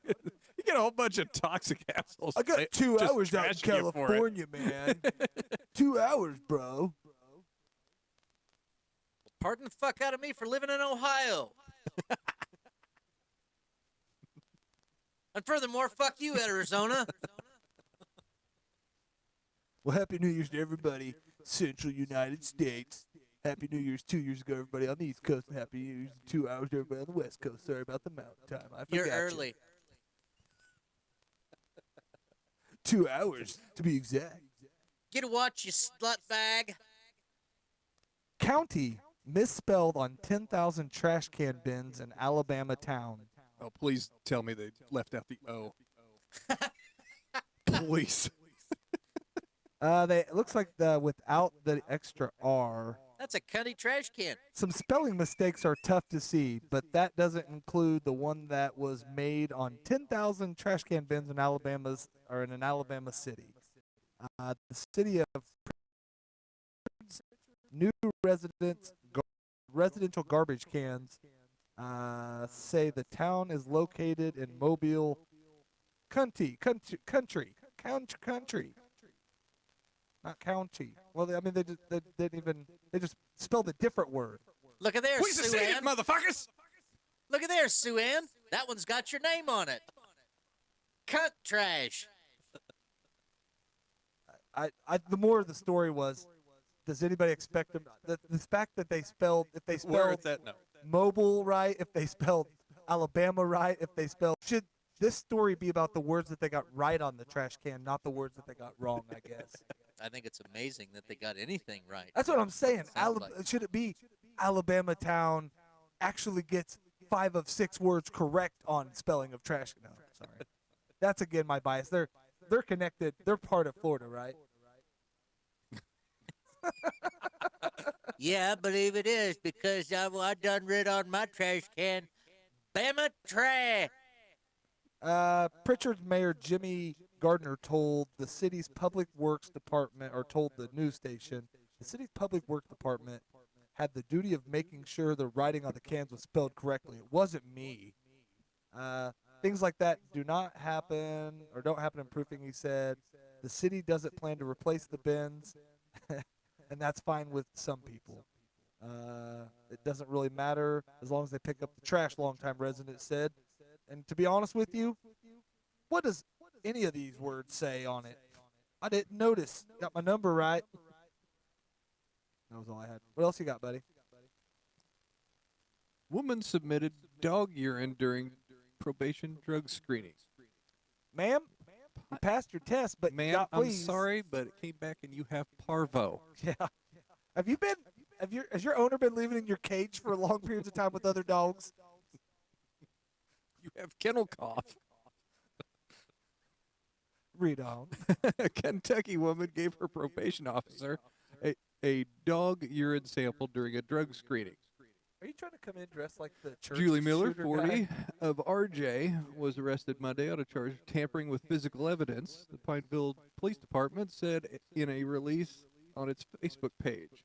You get a whole bunch of toxic assholes. I got 2 just hours out in trashing you for it. California, man. 2 hours, bro. Pardon the fuck out of me for living in Ohio. And furthermore, fuck you, Arizona. Well, Happy New Year's to everybody, Central United States. Happy New Year's 2 years ago, everybody on the East Coast, and Happy New Year's 2 hours to everybody on the West Coast. Sorry about the mountain time. I forgot You're you. early. 2 hours, to be exact. Get a watch, you slut bag. County misspelled on 10,000 trash can bins in Alabama town. Oh, please tell me they left out the O. Please. It looks like without the extra R. That's a cunty trash can. Some spelling mistakes are tough to see, but that doesn't include the one that was made on 10,000 trash can bins in an Alabama city. The city of New residential garbage cans say the town is located in Mobile country, not county. Well, I mean, they didn't even, they just spelled a different word. Look at there, We seceded, Sue-Ann. motherfuckers! Look at there, Sue-Ann. That one's got your name on it. Cunt trash. The more of the story was, does anybody expect them? The fact that if they Where spelled is that note? mobile right, if they spelled Alabama right, if they spelled, should this story be about the words that they got right on the trash can, not the words that they got wrong? I guess. I think it's amazing that they got anything right. That's what I'm saying. Sounds like. Should it be Alabama town actually gets 5 of 6 words correct on spelling of trash? No, sorry. That's again my bias. They're connected. They're part of Florida, right? Yeah, I believe it is because I done read on my trash can, Bama trash. Pritchard's mayor Jimmy Gardner told the city's public works department, or told the news station, the city's public works department had the duty of making sure the writing on the cans was spelled correctly. It wasn't me. Things like that do not happen, or don't happen in proofing, he said. The city doesn't plan to replace the bins, and that's fine with some people. It doesn't really matter as long as they pick up the trash, longtime resident said. And to be honest with you, what does any of these words say on it? I didn't notice. Got my number right. That was all I had. What else you got, buddy? Woman submitted dog urine during probation drug screening. Ma'am, you passed your test, but Ma'am, got I'm fleas. sorry, but it came back and you have parvo. Yeah. Has your owner been living in your cage for long periods of time with other dogs? You have kennel cough. Read on. A Kentucky woman gave her probation officer a dog urine sample during a drug screening. Are you trying to come in dressed like the church Julie Miller, shooter 40, guy? of RJ, was arrested Monday on a charge of tampering with physical evidence, the Pineville Police Department said in a release on its Facebook page.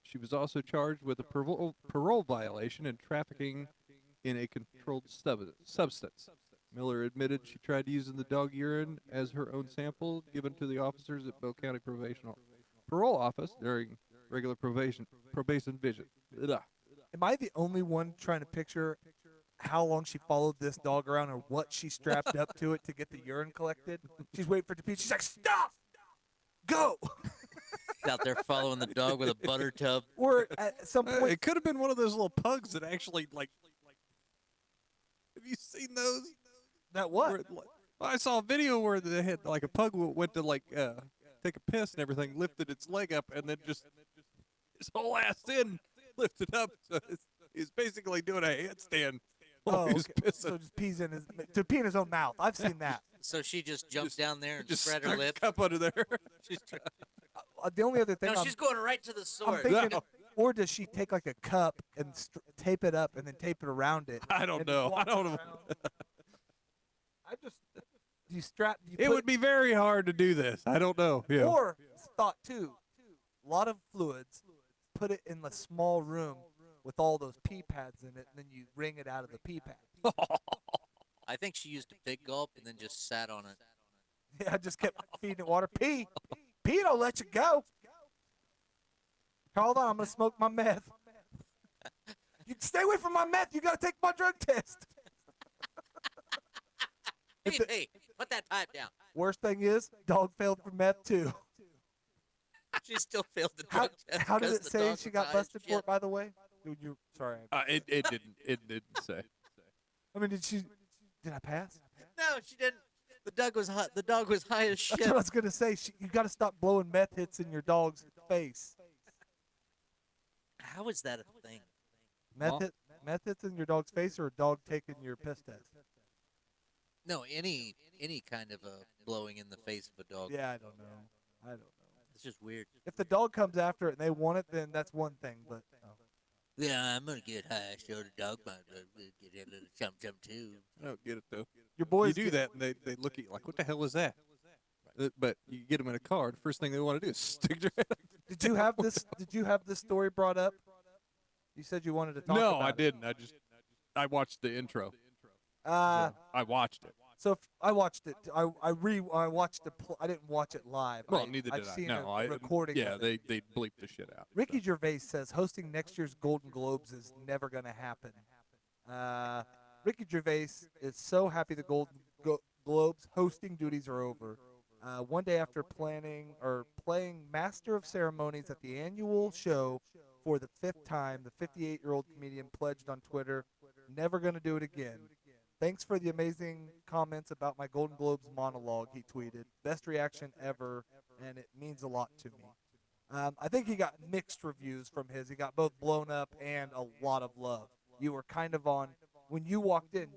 She was also charged with a parole violation and trafficking in a controlled substance. Miller admitted she tried using the dog urine as her own sample given to the officers at Bell County Parole Office during regular probation vision. Ugh. Am I the only one trying to picture how long she followed this dog around or what she strapped up to it to get the urine collected? She's waiting for it to pee. She's like, stop! Go! Out there following the dog with a butter tub. Or at some point, It could have been one of those little pugs that actually, like, have you seen those? that what? Where, I saw a video where they had, like, a pug went to, like, take a piss and everything, lifted its leg up, and then just his whole ass in lifted up. So he's basically doing a handstand while Oh, he was okay. pissing. So just pees in to pee in his own mouth. I've seen that. So she just jumped down there and Just spread her stuck a lips. cup under there. She's The only other thing no, I'm, she's going right to the I'm source. thinking, No. or does she take like a cup and tape it up and then tape it around it? I don't and know. walk I don't know. around? I just you strap. You It put, would be very hard to do this. I don't know. Yeah. Or thought too, a lot of fluids. Put it in a small room with all those pee pads in it, and then you wring it out of the pee pad. I think she used a big gulp and then just sat on it. Yeah, I just kept feeding it water. Pee don't let you go. Hold on, I'm gonna smoke my meth. You stay away from my meth. You gotta take my drug test. Hey, hey, put that pipe down. Worst thing is, dog failed for meth too. She still failed the How, drug test. how did because it the say dog she was got high as busted for shit. it? By the way, sorry. It didn't say. I mean, did I pass? No, she didn't. The dog was hot. The dog was high as shit. That's what I was gonna say. You got to stop blowing meth hits in your dog's face. How is that a thing? Meth hits in your dog's face, or a dog taking your piss test. No, any kind of a blowing in the face of a dog. Yeah, I don't know. It's just weird. If the dog comes after it and they want it, then that's one thing. But Yeah, I'm gonna get high, so the dog might get a little something too. I don't get it though. your boys You do that, and they look at you like, "What the hell is that?" But you get them in a car, the first thing they want to do is stick their head. Did you have this? Did you have this story brought up? You said you wanted to talk No, about I it. didn't. I watched the intro. Uh, I watched it. so if I watched it. I watched the. I didn't watch it live. Well, neither I've did I. seen No, a recording. Yeah, of it. they bleeped the shit out. Ricky Gervais says hosting next year's Golden Globes is never going to happen. Ricky Gervais is so happy the Golden Globes hosting duties are over. One day after playing Master of Ceremonies at the annual show for the 5th time, the 58-year-old comedian pledged on Twitter, "Never going to do it again. Thanks for the amazing comments about my Golden Globes monologue," he tweeted. "Best reaction ever, and it means a lot to me." I think he got mixed reviews from his. He got both blown up and a lot of love. You were kind of on, when you walked in,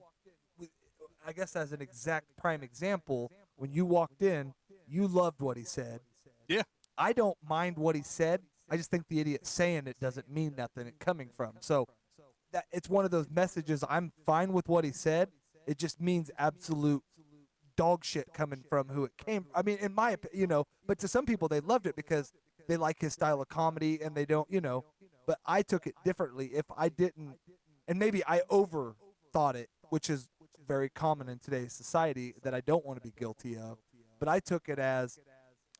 I guess as an exact prime example, when you walked in, you loved what he said. Yeah. I don't mind what he said. I just think the idiot saying it doesn't mean nothing it coming from. So that it's one of those messages. I'm fine with what he said. It just means absolute dog shit coming from who it came. I mean, in my opinion, but to some people they loved it because they like his style of comedy and they don't, but I took it differently. If I didn't, and maybe I overthought it, which is very common in today's society that I don't want to be guilty of, but I took it as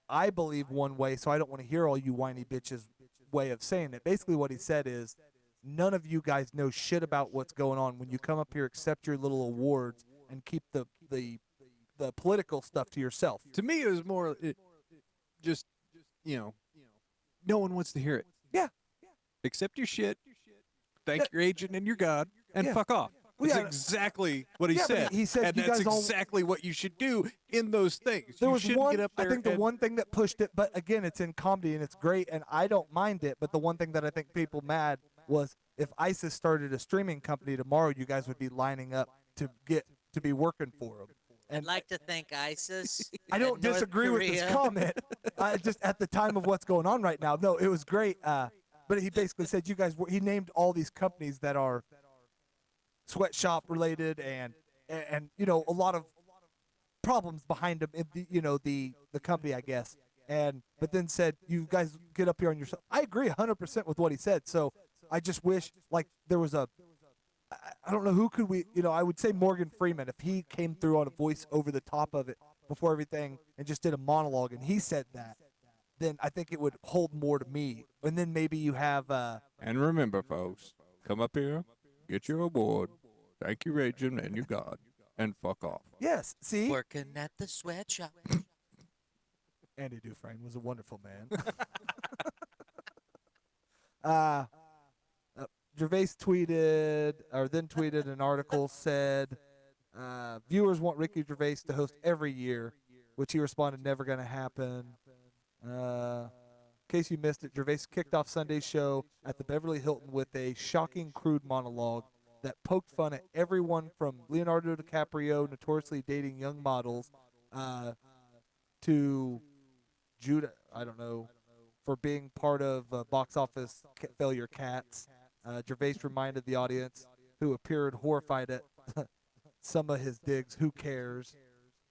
I believe one way, so I don't want to hear all you whiny bitches way of saying it. Basically what he said is, none of you guys know shit about what's going on. When you come up here, accept your little awards and keep the political stuff to yourself. To me, it was more just, no one wants to hear it. Yeah. Accept your shit, thank your agent and your God, and Yeah. fuck off. Well, That's yeah. exactly what he Yeah, but said. he said and you that's guys all- exactly what you should do in those things. There you was shouldn't one, get up there I think the and- one thing that pushed it, but again, it's in comedy and it's great, and I don't mind it, but the one thing that I think people mad was if ISIS started a streaming company tomorrow, you guys would be lining up to be working for them. I'd like to thank ISIS. I don't and North disagree with this Korea. comment. Just at the time of what's going on right now. No, it was great. But he basically said he named all these companies that are sweatshop related and a lot of problems behind them in the company, I guess. But then said, you guys get up here on yourself. I agree 100% with what he said. So I just wish there was I don't know who could we, I would say Morgan Freeman, if he came through on a voice over the top of it before everything and just did a monologue and he said that, then I think it would hold more to me. And then maybe you have, And remember, folks, come up here, get your award, thank your agent and your God, and fuck off. yes, see? Working at the sweatshop. Andy Dufresne was a wonderful man. Gervais tweeted an article said, viewers want Ricky Gervais to host every year, which he responded, never going to happen. In case you missed it, Gervais kicked off Sunday's show at the Beverly Hilton with a shocking, crude monologue that poked fun at everyone from Leonardo DiCaprio notoriously dating young models to Judah, I don't know, for being part of box office failure Cats. Gervais reminded the audience, who appeared horrified at some of his digs, who cares.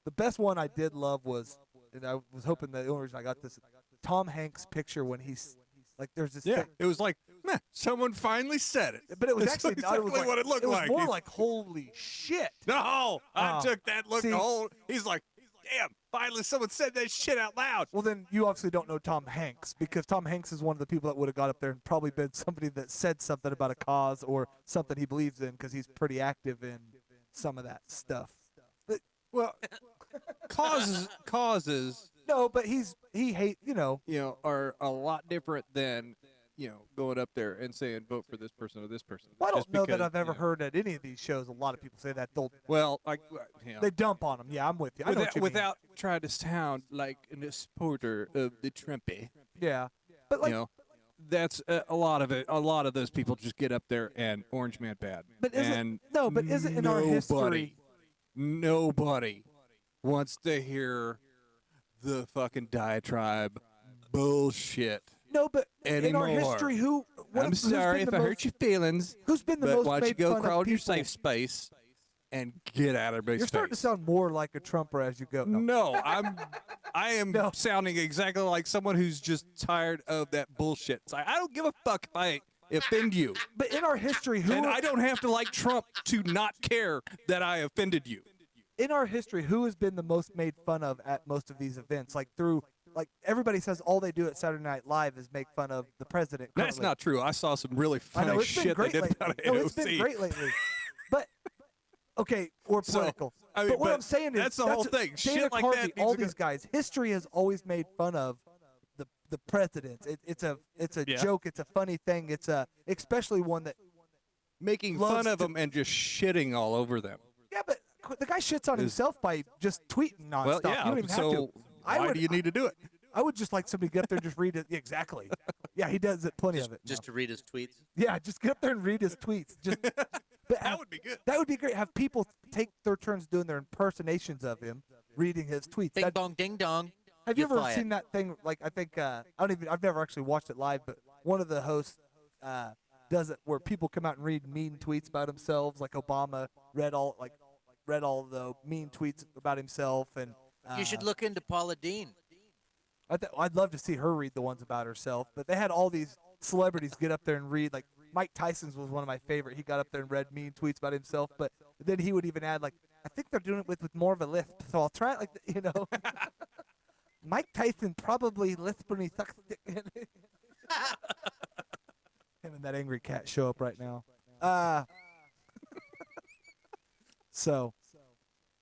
The best one I did love was, and I was hoping the only reason I got this, Tom Hanks' picture when he's, there's this Yeah, thing. it was like, man, someone finally said it. But it was That's actually not, exactly it was what it looked like. It was more He's- like, holy shit. No, I Oh, took that look. see- He's like, damn, finally someone said that shit out loud. Well, then you obviously don't know Tom Hanks, because Tom Hanks is one of the people that would have got up there and probably been somebody that said something about a cause or something he believes in, because he's pretty active in some of that stuff. Well, causes, No, but he are a lot different than, going up there and saying vote for this person or this person. Well, I don't Just know because, that I've ever heard at any of these shows a lot of people say that. Well, They dump on them. Yeah, I'm with you. I know what you mean. without trying to sound like a supporter of the Trumpy. Yeah, but That's a lot of it. A lot of those people just get up there and Orange Man bad. But isn't- and no, but isn't in our history- Nobody wants to hear the fucking diatribe bullshit. no, but in our Anymore. history, I'm sorry if I hurt your feelings, Who's been the but most why don't you made go fun crawl of in your people? safe space and get out of everybody's You're starting to face. sound more like a Trumper as you go. No. No, I am No. sounding exactly like someone who's just tired of that bullshit. It's like, I don't give a fuck if I offend you. But in our history, And I don't have to like Trump to not care that I offended you. in our history, who has been the most made fun of at most of these events? Like everybody says all they do at Saturday Night Live is make fun of the president. That's currently. not true. I saw some really I know funny it's been shit they great did lately. about No, AOC. it's been great lately. But okay, or So, political. I mean, but what but I'm saying is that's the whole thing. Dana Shit like that Carvey, needs all to go- these guys. History has always made fun of the presidents. It's a Yeah. joke. It's a funny thing. It's a especially one that Making loves fun of to- them and just shitting all over them. yeah, but the guy shits on himself by just tweeting nonstop. Well, You yeah. don't even have So to. why do you need to do it? I would just like somebody to get up there and just read it. Yeah, exactly. Yeah, he does it plenty of it. Just now. to read his tweets. Yeah, just get up there and read his tweets. Just but That would be good. that would be great. Have people take their turns doing their impersonations of him, reading his tweets. Bing That- bong ding dong. have you You're ever fired. seen that thing? Like I think I've never actually watched it live, but one of the hosts does it where people come out and read mean tweets about themselves. Like Obama read all the mean tweets about himself, and You should look into Paula Dean. I'd love to see her read the ones about herself. But they had all these celebrities get up there and read. Like Mike Tyson's was one of my favorite. He got up there and read mean tweets about himself. But then he would even add like, I think they're doing it with more of a lisp, so I'll try it like Mike Tyson probably lisped when he sucks dick. Him and that angry cat show up right now. So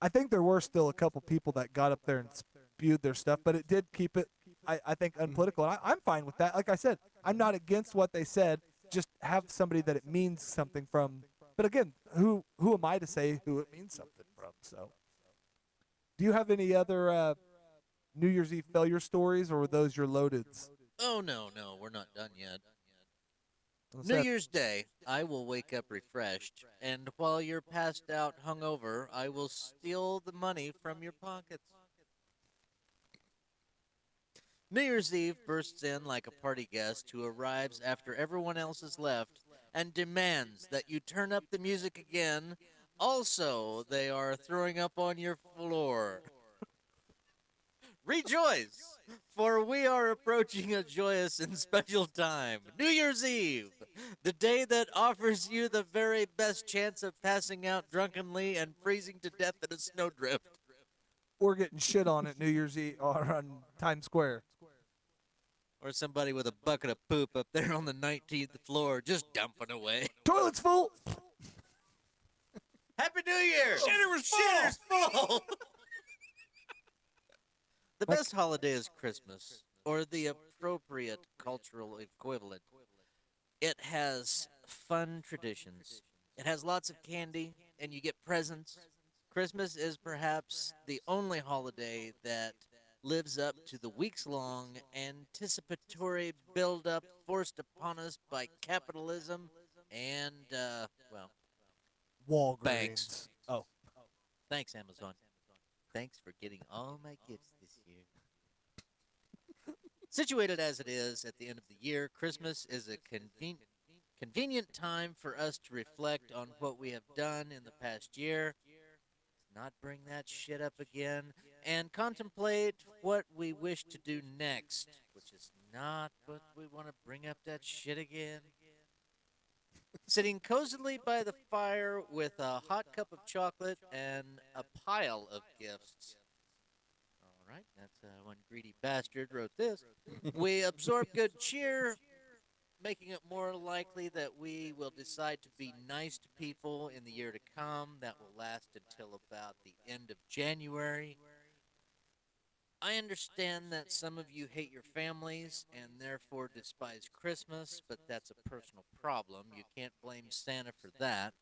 I think there were still a couple people that got up there and spewed their stuff, but it did keep it, I think, unpolitical. And I'm fine with that. Like I said, I'm not against what they said. Just have somebody that it means something from. But again, who am I to say who it means something from? So, do you have any other New Year's Eve failure stories, or were those your loadeds? Oh, no, we're not done yet. Let's New have- Year's Day, I will wake up refreshed, and while you're passed out hungover, I will steal the money from your pockets. New Year's Eve bursts in like a party guest who arrives after everyone else has left and demands that you turn up the music again. Also, they are throwing up on your floor. Rejoice, for we are approaching a joyous and special time. New Year's Eve, the day that offers you the very best chance of passing out drunkenly and freezing to death in a snowdrift. Or getting shit on at New Year's Eve or on Times Square. Or somebody with a bucket of poop up there on the 19th floor just dumping away. Toilet's full. Happy New Year! Shitter's full! Shitter's full! The best holiday is Christmas, or the appropriate cultural equivalent. It has fun traditions. It has lots of candy, and you get presents. Christmas is perhaps the only holiday that lives up to the weeks-long anticipatory build-up forced upon us by capitalism and, well, Walgreens. Banks. Oh. thanks, Amazon. Thanks for getting all my gifts this year. Situated as it is at the end of the year, Christmas is a convenient time for us to reflect on what we have done in the past year, not bring that shit up again, and contemplate what we wish to do next, which is not what we want to bring up that shit again. Sitting cozily by the fire with a hot cup of chocolate and a pile of gifts. All right, that's one greedy bastard wrote this. We absorb good cheer, making it more likely that we will decide to be nice to people in the year to come. That will last until about the end of January. I understand that some of you hate your families and therefore despise Christmas, but that's a personal problem. You can't blame Santa for that.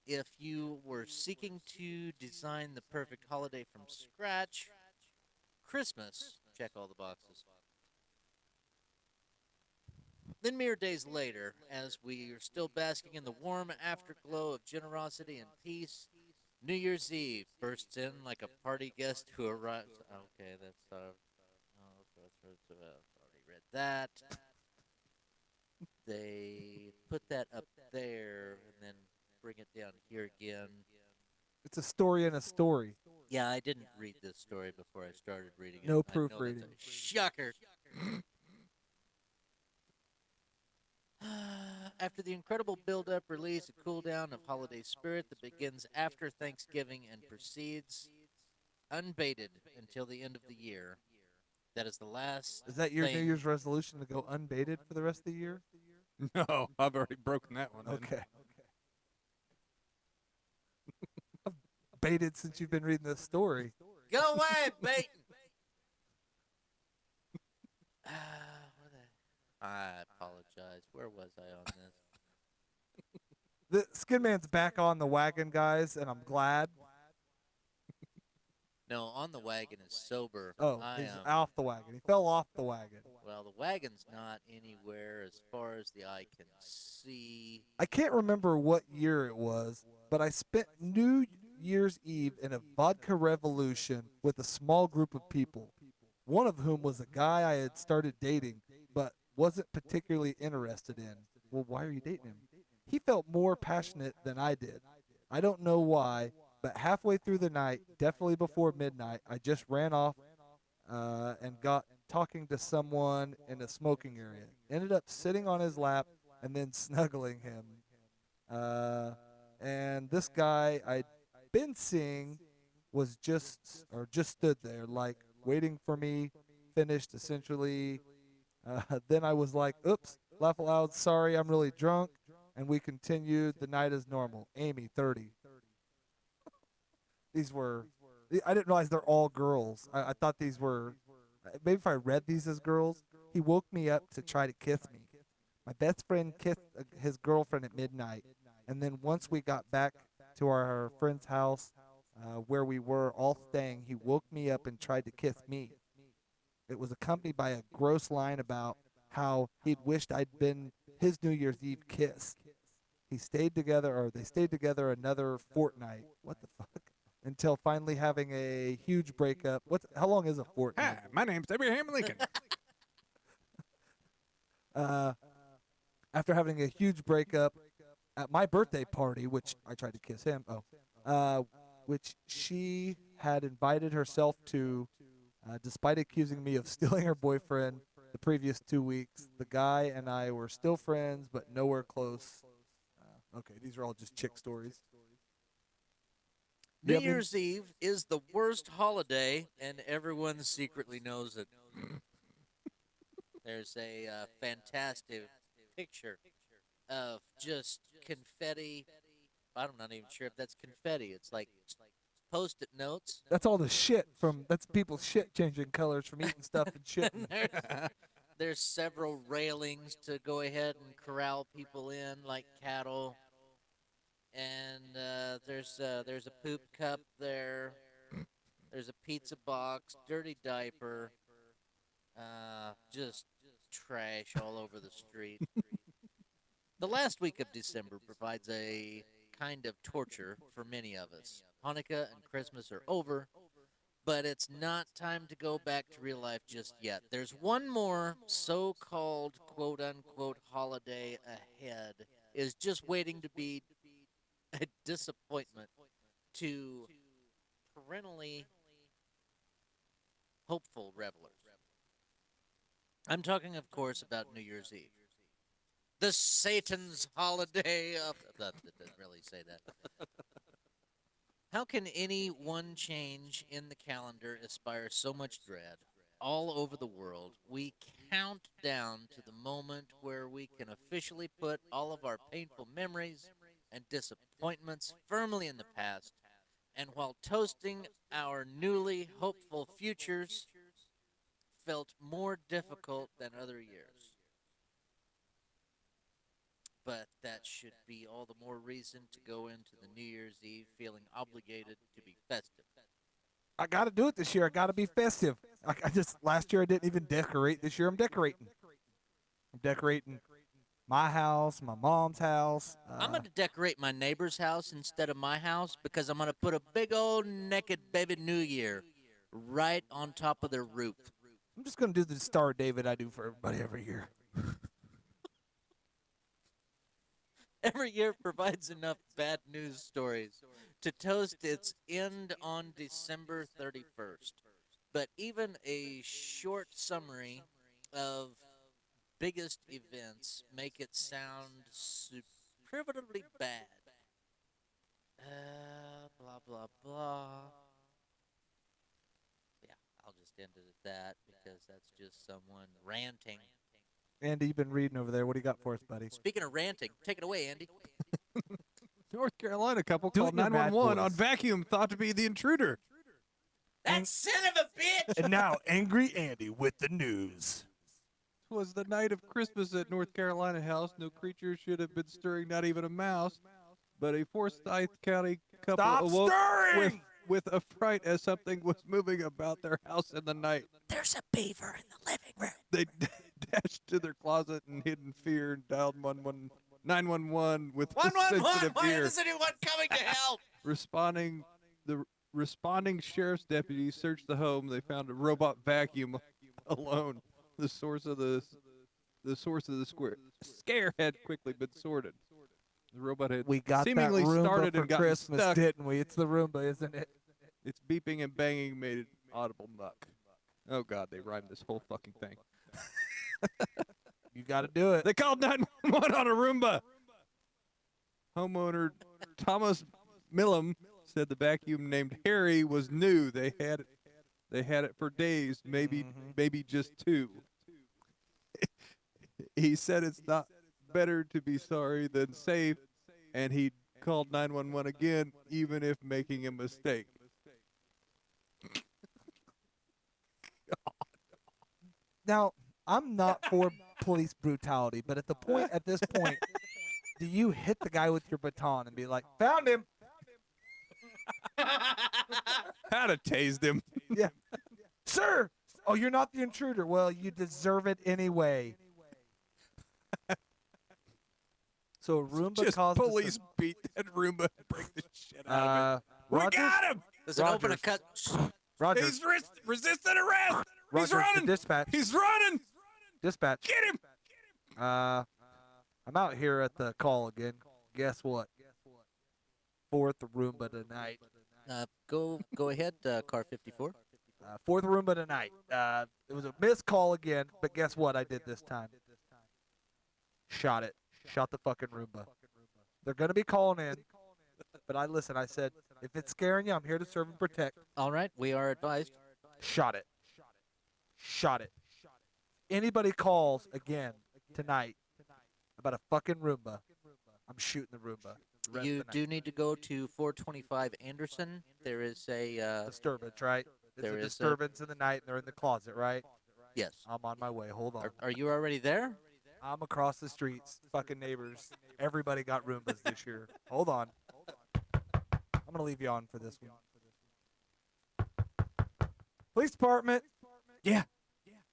If you were seeking to design the perfect holiday from scratch, Christmas, check all the boxes. Then mere days later, as we are still basking in the warm afterglow of generosity and peace, New Year's Eve bursts in like a party guest who arrives. Okay, that's already read that. They put that up there and then bring it down here again. It's a story in a story. Yeah, I didn't read this story before I started reading it. No I know that's proofreading. a shocker. After the incredible build-up, release, a cool-down of holiday spirit that begins after Thanksgiving and proceeds unbated until the end of the year. That is the last Is that your New thing. Year's resolution to go unbaited for the rest of the year? No, I've already broken that one. Then. Okay. I've baited since you've been reading this story. Go away, Baton! I apologize. Where was I on this? The Skin Man's back on the wagon, guys, and I'm glad. No, on the wagon is sober. Oh, I he's am. off the wagon. He fell off the wagon. Well, the wagon's not anywhere as far as the eye can see. I can't remember what year it was, but I spent New Year's Eve in a vodka revolution with a small group of people, one of whom was a guy I had started dating, but wasn't particularly interested in. Well, why are you dating him? He felt more passionate than I did. I don't know why, but halfway through the night, definitely before midnight, I just ran off and got talking to someone in a smoking area. Ended up sitting on his lap and then snuggling him. And this guy I'd been seeing was just stood there, like waiting for me, finished essentially. Then I was like, oops, laugh aloud, sorry, I'm really drunk. And we continued the night as normal. Amy, 30. These were, I didn't realize they're all girls. I thought these were, maybe if I read these as girls. He woke me up to try to kiss me. My best friend kissed his girlfriend at midnight. And then once we got back to our friend's house where we were all staying, he woke me up and tried to kiss me. It was accompanied by a gross line about how he'd wished I'd been his New Year's Eve kiss. They stayed together another fortnight. What the fuck? Until finally having a huge breakup. How long is a fortnight? Hi, my name's Abraham Lincoln. After having a huge breakup at my birthday party, which I tried to kiss him. Which she had invited herself to, despite accusing me of stealing her boyfriend the previous 2 weeks. The guy and I were still friends, but nowhere close. Okay, these are all just chick stories. New Yeah, I mean- Year's Eve is the worst holiday, and everyone secretly knows it. There's a fantastic picture of just confetti. I'm not even sure if that's confetti. It's like post-it notes. That's all the shit that's people's shit changing colors from eating stuff and shit. And there's several railings to go ahead and corral people in like cattle. And there's a poop cup there. There's a pizza box, dirty diaper, just trash all over the street. The last week of December provides a kind of torture for many of us. Hanukkah and Christmas are over, but it's not time to go back to real life just yet. There's one more so-called quote-unquote holiday ahead is just waiting to be a disappointment to parentally hopeful revelers. I'm talking, of course, about New Year's Eve. The Satan's holiday of... That doesn't really say that. How can any one change in the calendar inspire so much dread? All over the world, we count down to the moment where we can officially put all of our painful memories and disappointments firmly in the past, and while toasting our newly hopeful futures, felt more difficult than other years. But that should be all the more reason to go into the New Year's Eve feeling obligated to be festive. I got to do it this year. I got to be festive. Last year I didn't even decorate. This year I'm decorating. I'm decorating my house, my mom's house. I'm going to decorate my neighbor's house instead of my house because I'm going to put a big old naked baby New Year right on top of their roof. I'm just going to do the Star of David I do for everybody every year. every year provides enough bad news stories to toast its end on December 31st. But even a short summary of biggest events make it sound superlatively bad. Blah, blah, blah. Yeah, I'll just end it at that because that's just someone ranting. Andy, you've been reading over there. What do you got for us, buddy? Speaking of ranting, take it away, Andy. North Carolina couple Do it called in your mad 911 on voice. vacuum thought to be the intruder. That son of a bitch! And now, Angry Andy with the news. Was the night of Christmas at North Carolina house. No creature should have been stirring, not even a mouse. But a Forsyth County couple Stop awoke stirring! with a fright as something was moving about their house in the night. There's a beaver in the living room. They dashed to their closet and hid in fear and dialed 911 with a 111! sensitive Why ear. is anyone coming to help? Responding sheriff's deputies searched the home. They found a robot vacuum alone. The source of the scare had quickly been sorted. The robot had We got seemingly that Roomba started for and gotten Christmas, stuck. didn't we? It's the Roomba, isn't it? Its beeping and banging made an audible muck. Oh God, they rhymed this whole fucking thing. You got to do it. They called 911 on a Roomba. Homeowner Thomas Millam said the vacuum named Harry was new. They had it for days, maybe just 2. He said it's not better to be sorry than safe, and he called 911 again, even if making a mistake. Now, I'm not for police brutality, but at this point, do you hit the guy with your baton and be like, "Found him"? Had to tased him. Yeah, sir. Oh, you're not the intruder. Well, you deserve it anyway. So a Roomba Just caused us police beat that Roomba and break the shit out of it. We Rogers, got him! Does it open a Rogers. cut? Rogers, He's resisting arrest! Rogers, He's running! the dispatch, He's running! dispatch. Get him! I'm out here at the call again. Guess what? Fourth Roomba tonight. Go ahead, car 54. Fourth Roomba tonight. It was a missed call again, but guess what I did this time? Shot it. Shot the fucking Roomba. They're going to be calling in, but I said, if it's scaring you, I'm here to serve and protect. All right, we are advised. Shot it. Shot it. Anybody calls again tonight about a fucking Roomba, I'm shooting the Roomba. the rest You of the night. do need to go to 425 Anderson. There is a Disturbance, right? It's there a is a- disturbance in the night, and they're in the closet, right? yes. I'm on my way. Hold on. Are you already there? I'm across the streets. Fucking neighbors. Everybody got Roombas this year. Hold on. I'm going to leave you on for this one. Police department. Yeah.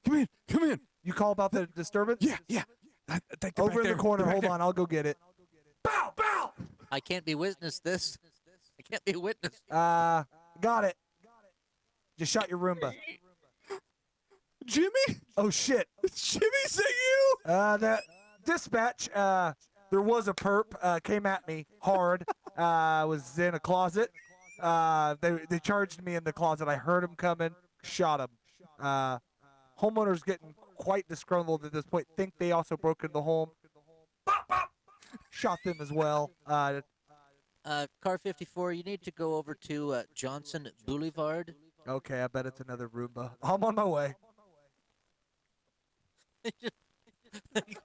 Come in. You call about the disturbance? Yeah. I think they're Over back in the there. corner. They're back Hold there. on. I'll go get it. Bow, bow. I can't be witness this. I can't be a witness. Got it. Just shot your Roomba. Jimmy? Oh, shit. Jimmy, is that you? The dispatch, there was a perp, came at me hard, was in a closet. They charged me in the closet. I heard him coming, shot him. Homeowners getting quite disgruntled at this point, think they also broke into the home. Bop, bop. Shot them as well. Car 54, you need to go over to Johnson Boulevard. Okay, I bet it's another Roomba. I'm on my way.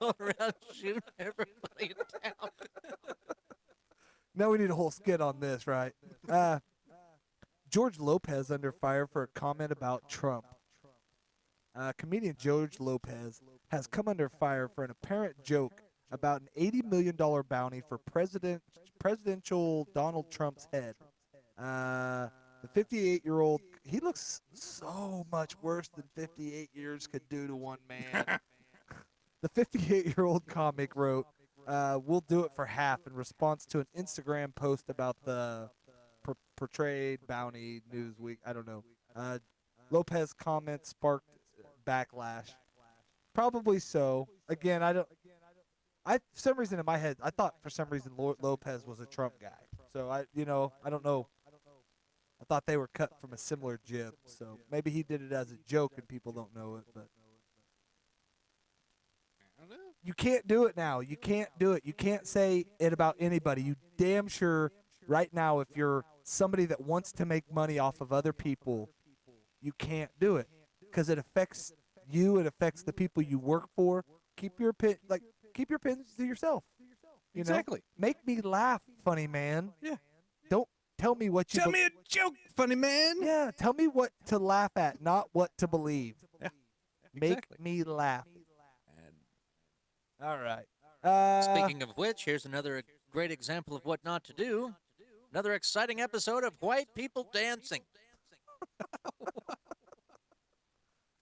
Go around shooting everybody in town. Now we need a whole skit on this, right? George Lopez under fire for a comment about Trump. Comedian George Lopez has come under fire for an apparent joke about an $80 million bounty for presidential Donald Trump's head. The 58-year-old, he looks so much worse than 58 years could do to one man. The 58-year-old comic wrote, "We'll do it for half," in response to an Instagram post about the portrayed bounty Newsweek. I don't know. Lopez comment sparked backlash. Probably so. Again, I don't. for some reason in my head, I thought for some reason Lopez was a Trump guy. So I don't know. I thought they were cut from a similar jib. So maybe he did it as a joke and people don't know it, but I don't know. you can't do it now. You can't do it. You can't say it about anybody. You damn sure right now, if you're somebody that wants to make money off of other people, you can't do it because it affects you. It affects the people you work for. Keep your pins to yourself. You Exactly. know? Make me laugh, funny man. Yeah. Don't tell me what you. Tell me a joke, funny man. Yeah, tell me what to laugh at, not what to believe. Yeah. Make Exactly. me laugh. And All right. Speaking of which, here's another great example of what not to do. Another exciting episode of white people dancing.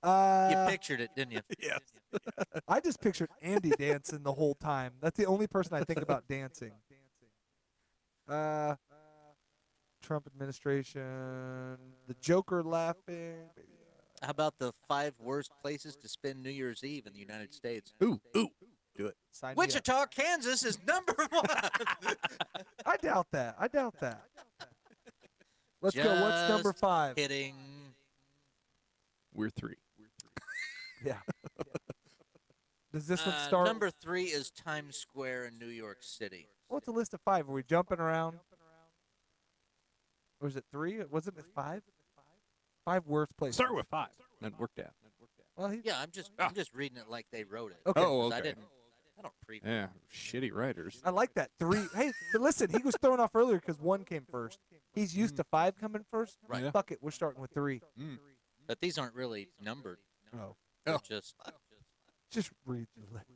You pictured it, didn't you? yes. I just pictured Andy dancing the whole time. That's the only person I think about dancing. Trump administration, the Joker laughing. How about the 5 worst places to spend New Year's Eve in the United States? Ooh. Do it. Sign me up. Wichita, Kansas is number 1. I doubt that. Let's go. What's number Just 5? Kidding. We're 3. Yeah. Does this one start? Number 3 is Times Square in New York City. What's a list of 5? Are we jumping around? Or is it 3? Wasn't it 5? 5 worst places. Start with 5. That worked out. Well, Yeah, I'm just reading it like they wrote it. Okay. Oh, 'Cause okay. I don't pre. Yeah, shitty writers. I like that. 3. Hey, but listen, he was thrown off earlier because 1 came first. He's used to 5 coming first. Right. Yeah. Fuck it. We're starting with 3. Mm. But these aren't really numbered. Oh. They're Oh. Just read the list.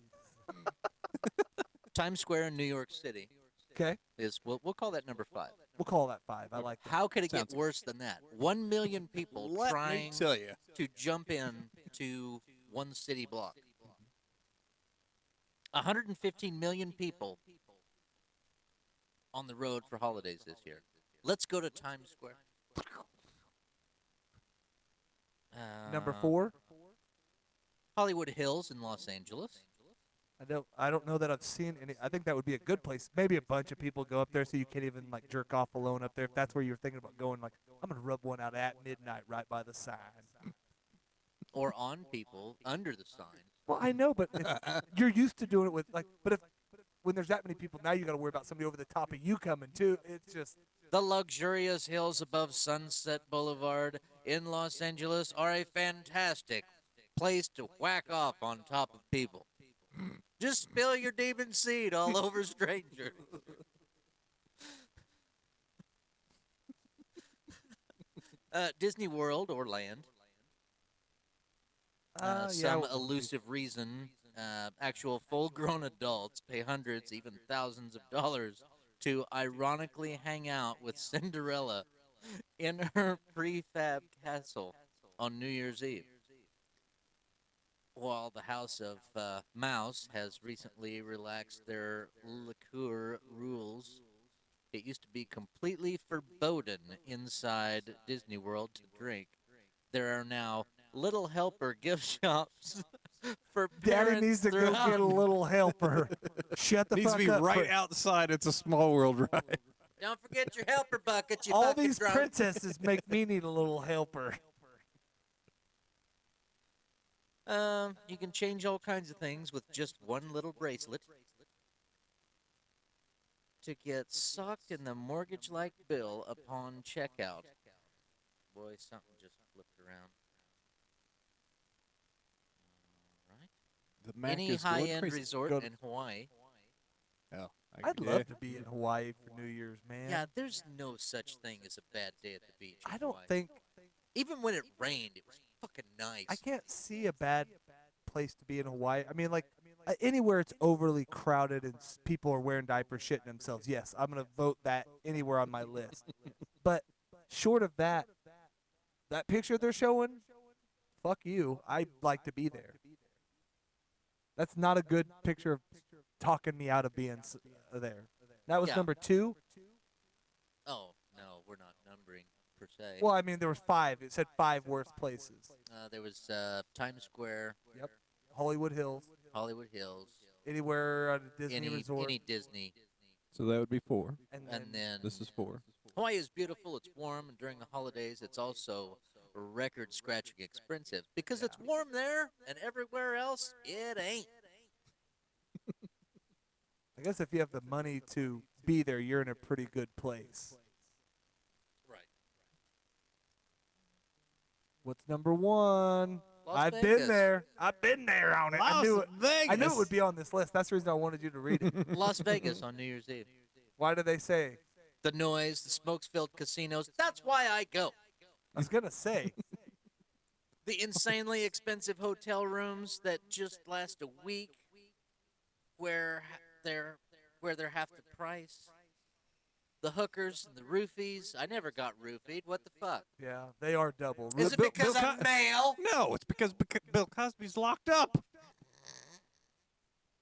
Times Square in New York City Okay. is we'll call that number 5. We'll call that 5. I like that. How could it Sounds get worse than that? 1 million people Let trying me tell you. to jump in to one city block. 115 million people on the road for holidays this year. Let's go to Times Square. Number 4. Hollywood Hills in Los Angeles. I don't know that I've seen any. I think that would be a good place. Maybe a bunch of people go up there so you can't even like jerk off alone up there. If that's where you're thinking about going, like I'm gonna rub one out at midnight right by the sign. Or on people under the sign. Well, I know, but you're used to doing it with like. But if when there's that many people, now you got to worry about somebody over the top of you coming too. It's just The luxurious hills above Sunset Boulevard in Los Angeles are a fantastic place to whack off on top of people. Just spill your demon seed all over strangers. Disney World or Land. Some elusive reason, actual full-grown adults pay hundreds, even thousands of dollars to ironically hang out with Cinderella in her prefab castle on New Year's Eve. While the House of Mouse has recently relaxed their liqueur rules, it used to be completely forbidden inside Disney World to drink. There are now Little Helper gift shops for Daddy parents needs to go throughout. get a little helper. Shut the Needs fuck to be up. right outside. It's a small world ride. Don't forget your helper bucket, you All fucking these drunk. princesses make me need a little helper. You can change all kinds of things with just one little bracelet. To get socked in the mortgage-like bill upon checkout. Boy, something just flipped around. All right. The Mac Any is going high-end crazy. resort Go to- in Hawaii. Oh, I'd love to be in Hawaii for New Year's, man. Yeah, there's no such thing as a bad day at the beach. in I don't Hawaii. think Even when it rained, it was fucking nice. I can't see a bad place to be in Hawaii. I mean, like anywhere it's overly crowded and people are wearing diapers, shitting themselves. Yes, I'm gonna vote that anywhere on my list. But short of that, that picture they're showing, fuck you. I'd like to be there. That's not a good picture of talking me out of being there. That was Yeah. number 2. Oh, no, we're not numbering per se. Well, I mean, there was 5. It said 5 worst places. There was Times Square, Hollywood Hills. Hollywood Hills, Anywhere on a Disney resort. Any Disney. So that would be 4. And then This is 4. Hawaii is beautiful. It's warm, and during the holidays, it's also record-scratching expensive because it's warm there, and everywhere else it ain't. I guess if you have the money to be there, you're in a pretty good place. Right. What's number 1? Las I've Vegas. been there. I've been there on it. I knew it. Vegas. I knew it would be on this list. That's the reason I wanted you to read it. Las Vegas on New Year's Eve. Why do they say? The noise, the smoke-filled casinos. That's why I go. I was gonna say. The insanely expensive hotel rooms that just last a week, where they're half the price. The hookers and the roofies. I never got roofied. What the fuck? Yeah, they are double. Is it because I'm male? No, it's because Bill Cosby's locked up.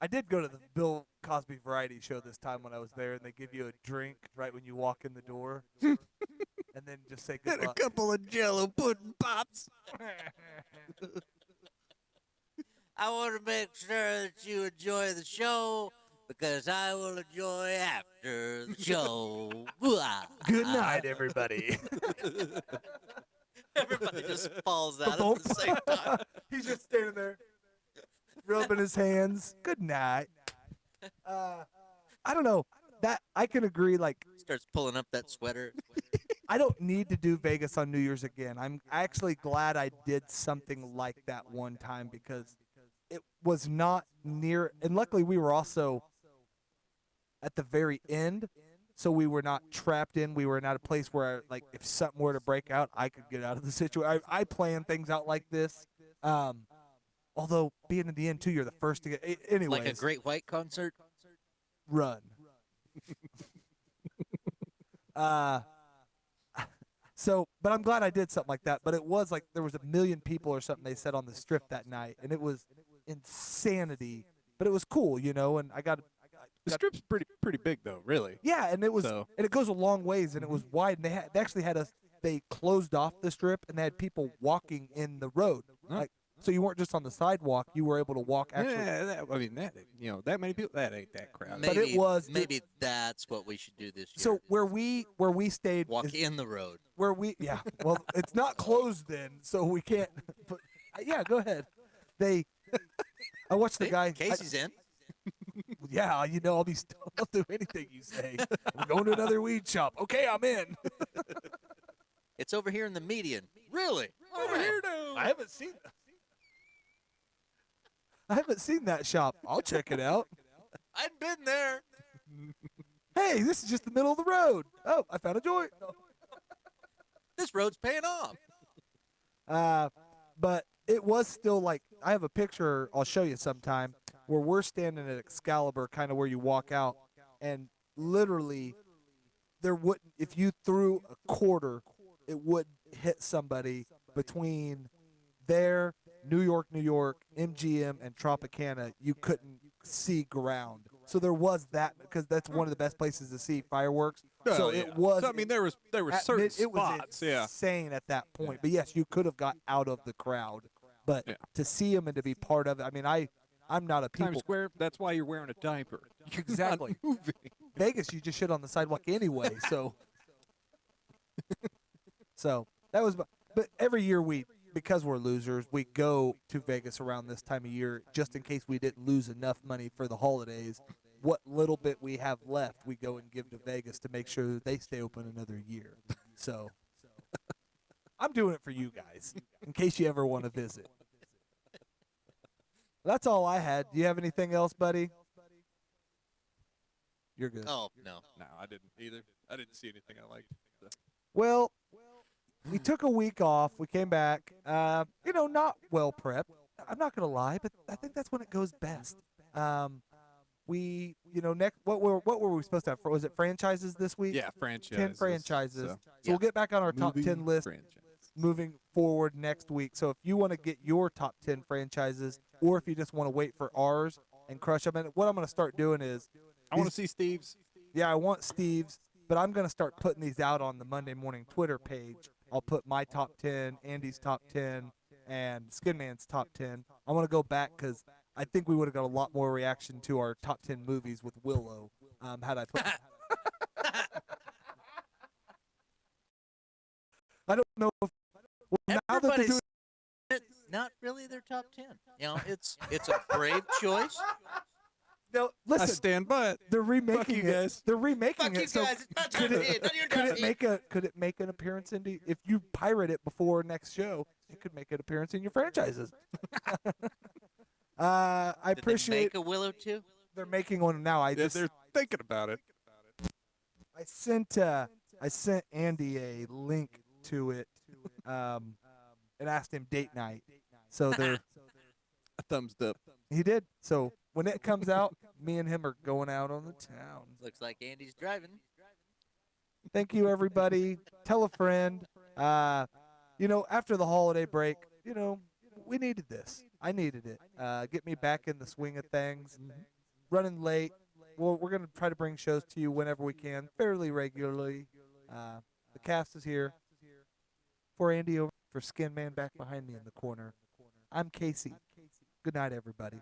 I did go to the Bill Cosby variety show this time when I was there, and they give you a drink right when you walk in the door, and then just say good And a luck. couple of Jello pudding pops. I want to make sure that you enjoy the show because I will enjoy after the show. Good night, everybody. Everybody just falls out at the same time. He's just standing there, rubbing his hands. Good night. I don't know. That I can agree. Like, Starts pulling up that sweater. I don't need to do Vegas on New Year's again. I'm actually glad I did something like that one time because it was not near. And luckily, we were also at the very end, so we were not trapped in. We were not a place where, like, if something were to break out, I could get out of the situation. I plan things out like this. Although being in the end too, you're the first to get. Anyways, Like a Great White concert. run. So, but I'm glad I did something like that. But it was like there was 1 million people or something they said on the strip that night, and it was insanity. But it was cool, you know. And I got The strip's pretty big though, really. yeah, and it was So- and it goes a long ways, and it was wide. And they actually had us. They closed off the strip, and they had people walking in the road, Huh. like so you weren't just on the sidewalk. You were able to walk actually. Yeah, that many people, that ain't that crowded. But it was- Maybe that's what we should do this year. So where we stayed Walk is- in the road. where we yeah well it's not closed then, so we can't but yeah, go ahead. I watched the guy Casey's in. yeah, you know, I'll do anything you say. I'm going to another weed shop. Okay, I'm in. It's over here in the median. Really? Over here now. I haven't seen that shop. I'll check it out. I've been there. Hey, this is just the middle of the road. Oh, I found a joint. This road's paying off. But it was still like I have a picture I'll show you sometime where we're standing at Excalibur, kind of where you walk out, and literally there wouldn't if you threw a quarter, it would hit somebody between there, New York, MGM, and Tropicana. You couldn't see ground, so there was that because that's one of the best places to see fireworks. Oh, so yeah. it was. So, I mean, there were at certain it was spots. Yeah. insane at that point. But yes, you could have got out of the crowd. But Yeah. to see them and to be part of it, I mean, I'm not a people. Times Square. That's why you're wearing a diaper. You're Exactly. Not moving. Vegas, you just shit on the sidewalk anyway. So, so that was. But every year because we're losers, we go to Vegas around this time of year just in case we didn't lose enough money for the holidays. What little bit we have left, we go and give to Vegas to make sure that they stay open another year. So, I'm doing it for you guys in case you ever want to visit. That's all I had. Do you have anything else, buddy? You're good. Oh, no. No, I didn't either. I didn't see anything I liked. So. Well, we took a week off. We came back, not well prepped. I'm not going to lie, but I think that's when it goes best. Next, what were we supposed to have? Was it franchises this week? Yeah, franchises. 10 franchises. So Yeah. we'll get back on our top Movie 10 list franchise. moving forward next week. So if you want to get your top 10 franchises, or if you just want to wait for ours and crush them, and what I'm going to start doing is, I want to see Steve's. yeah, I want Steve's, but I'm going to start putting these out on the Monday Morning Twitter page. I'll put my top 10, Andy's top 10, and Skinman's top 10. I want to go back because I think we would have got a lot more reaction to our top 10 movies with Willow. Had I put, I don't know if now that they're Everybody's doing. not really their top 10. You know, it's a brave choice. No, I listen, stand by it. they're remaking you it. guys. They're remaking Fuck it. you So guys, it's not could top it, 10, not your could top it 10. could it make an appearance in if you pirate it before next show? It could make an appearance in your franchises. I Did they appreciate make a Willow too? they're making one now. I Yeah, just they're thinking about it. I sent Andy a link to it, and asked him date night. So they're A thumbs up. he did. So when it comes out, me and him are going out on the town. Looks like Andy's driving. Thank you, everybody. Tell a friend. After the holiday break, we needed this. I needed it. Get me back in the swing of things. Running late. Well, we're going to try to bring shows to you whenever we can, fairly regularly. The cast is here. For Andy, over for Skin Man back behind me in the corner. I'm Casey. Good night, everybody.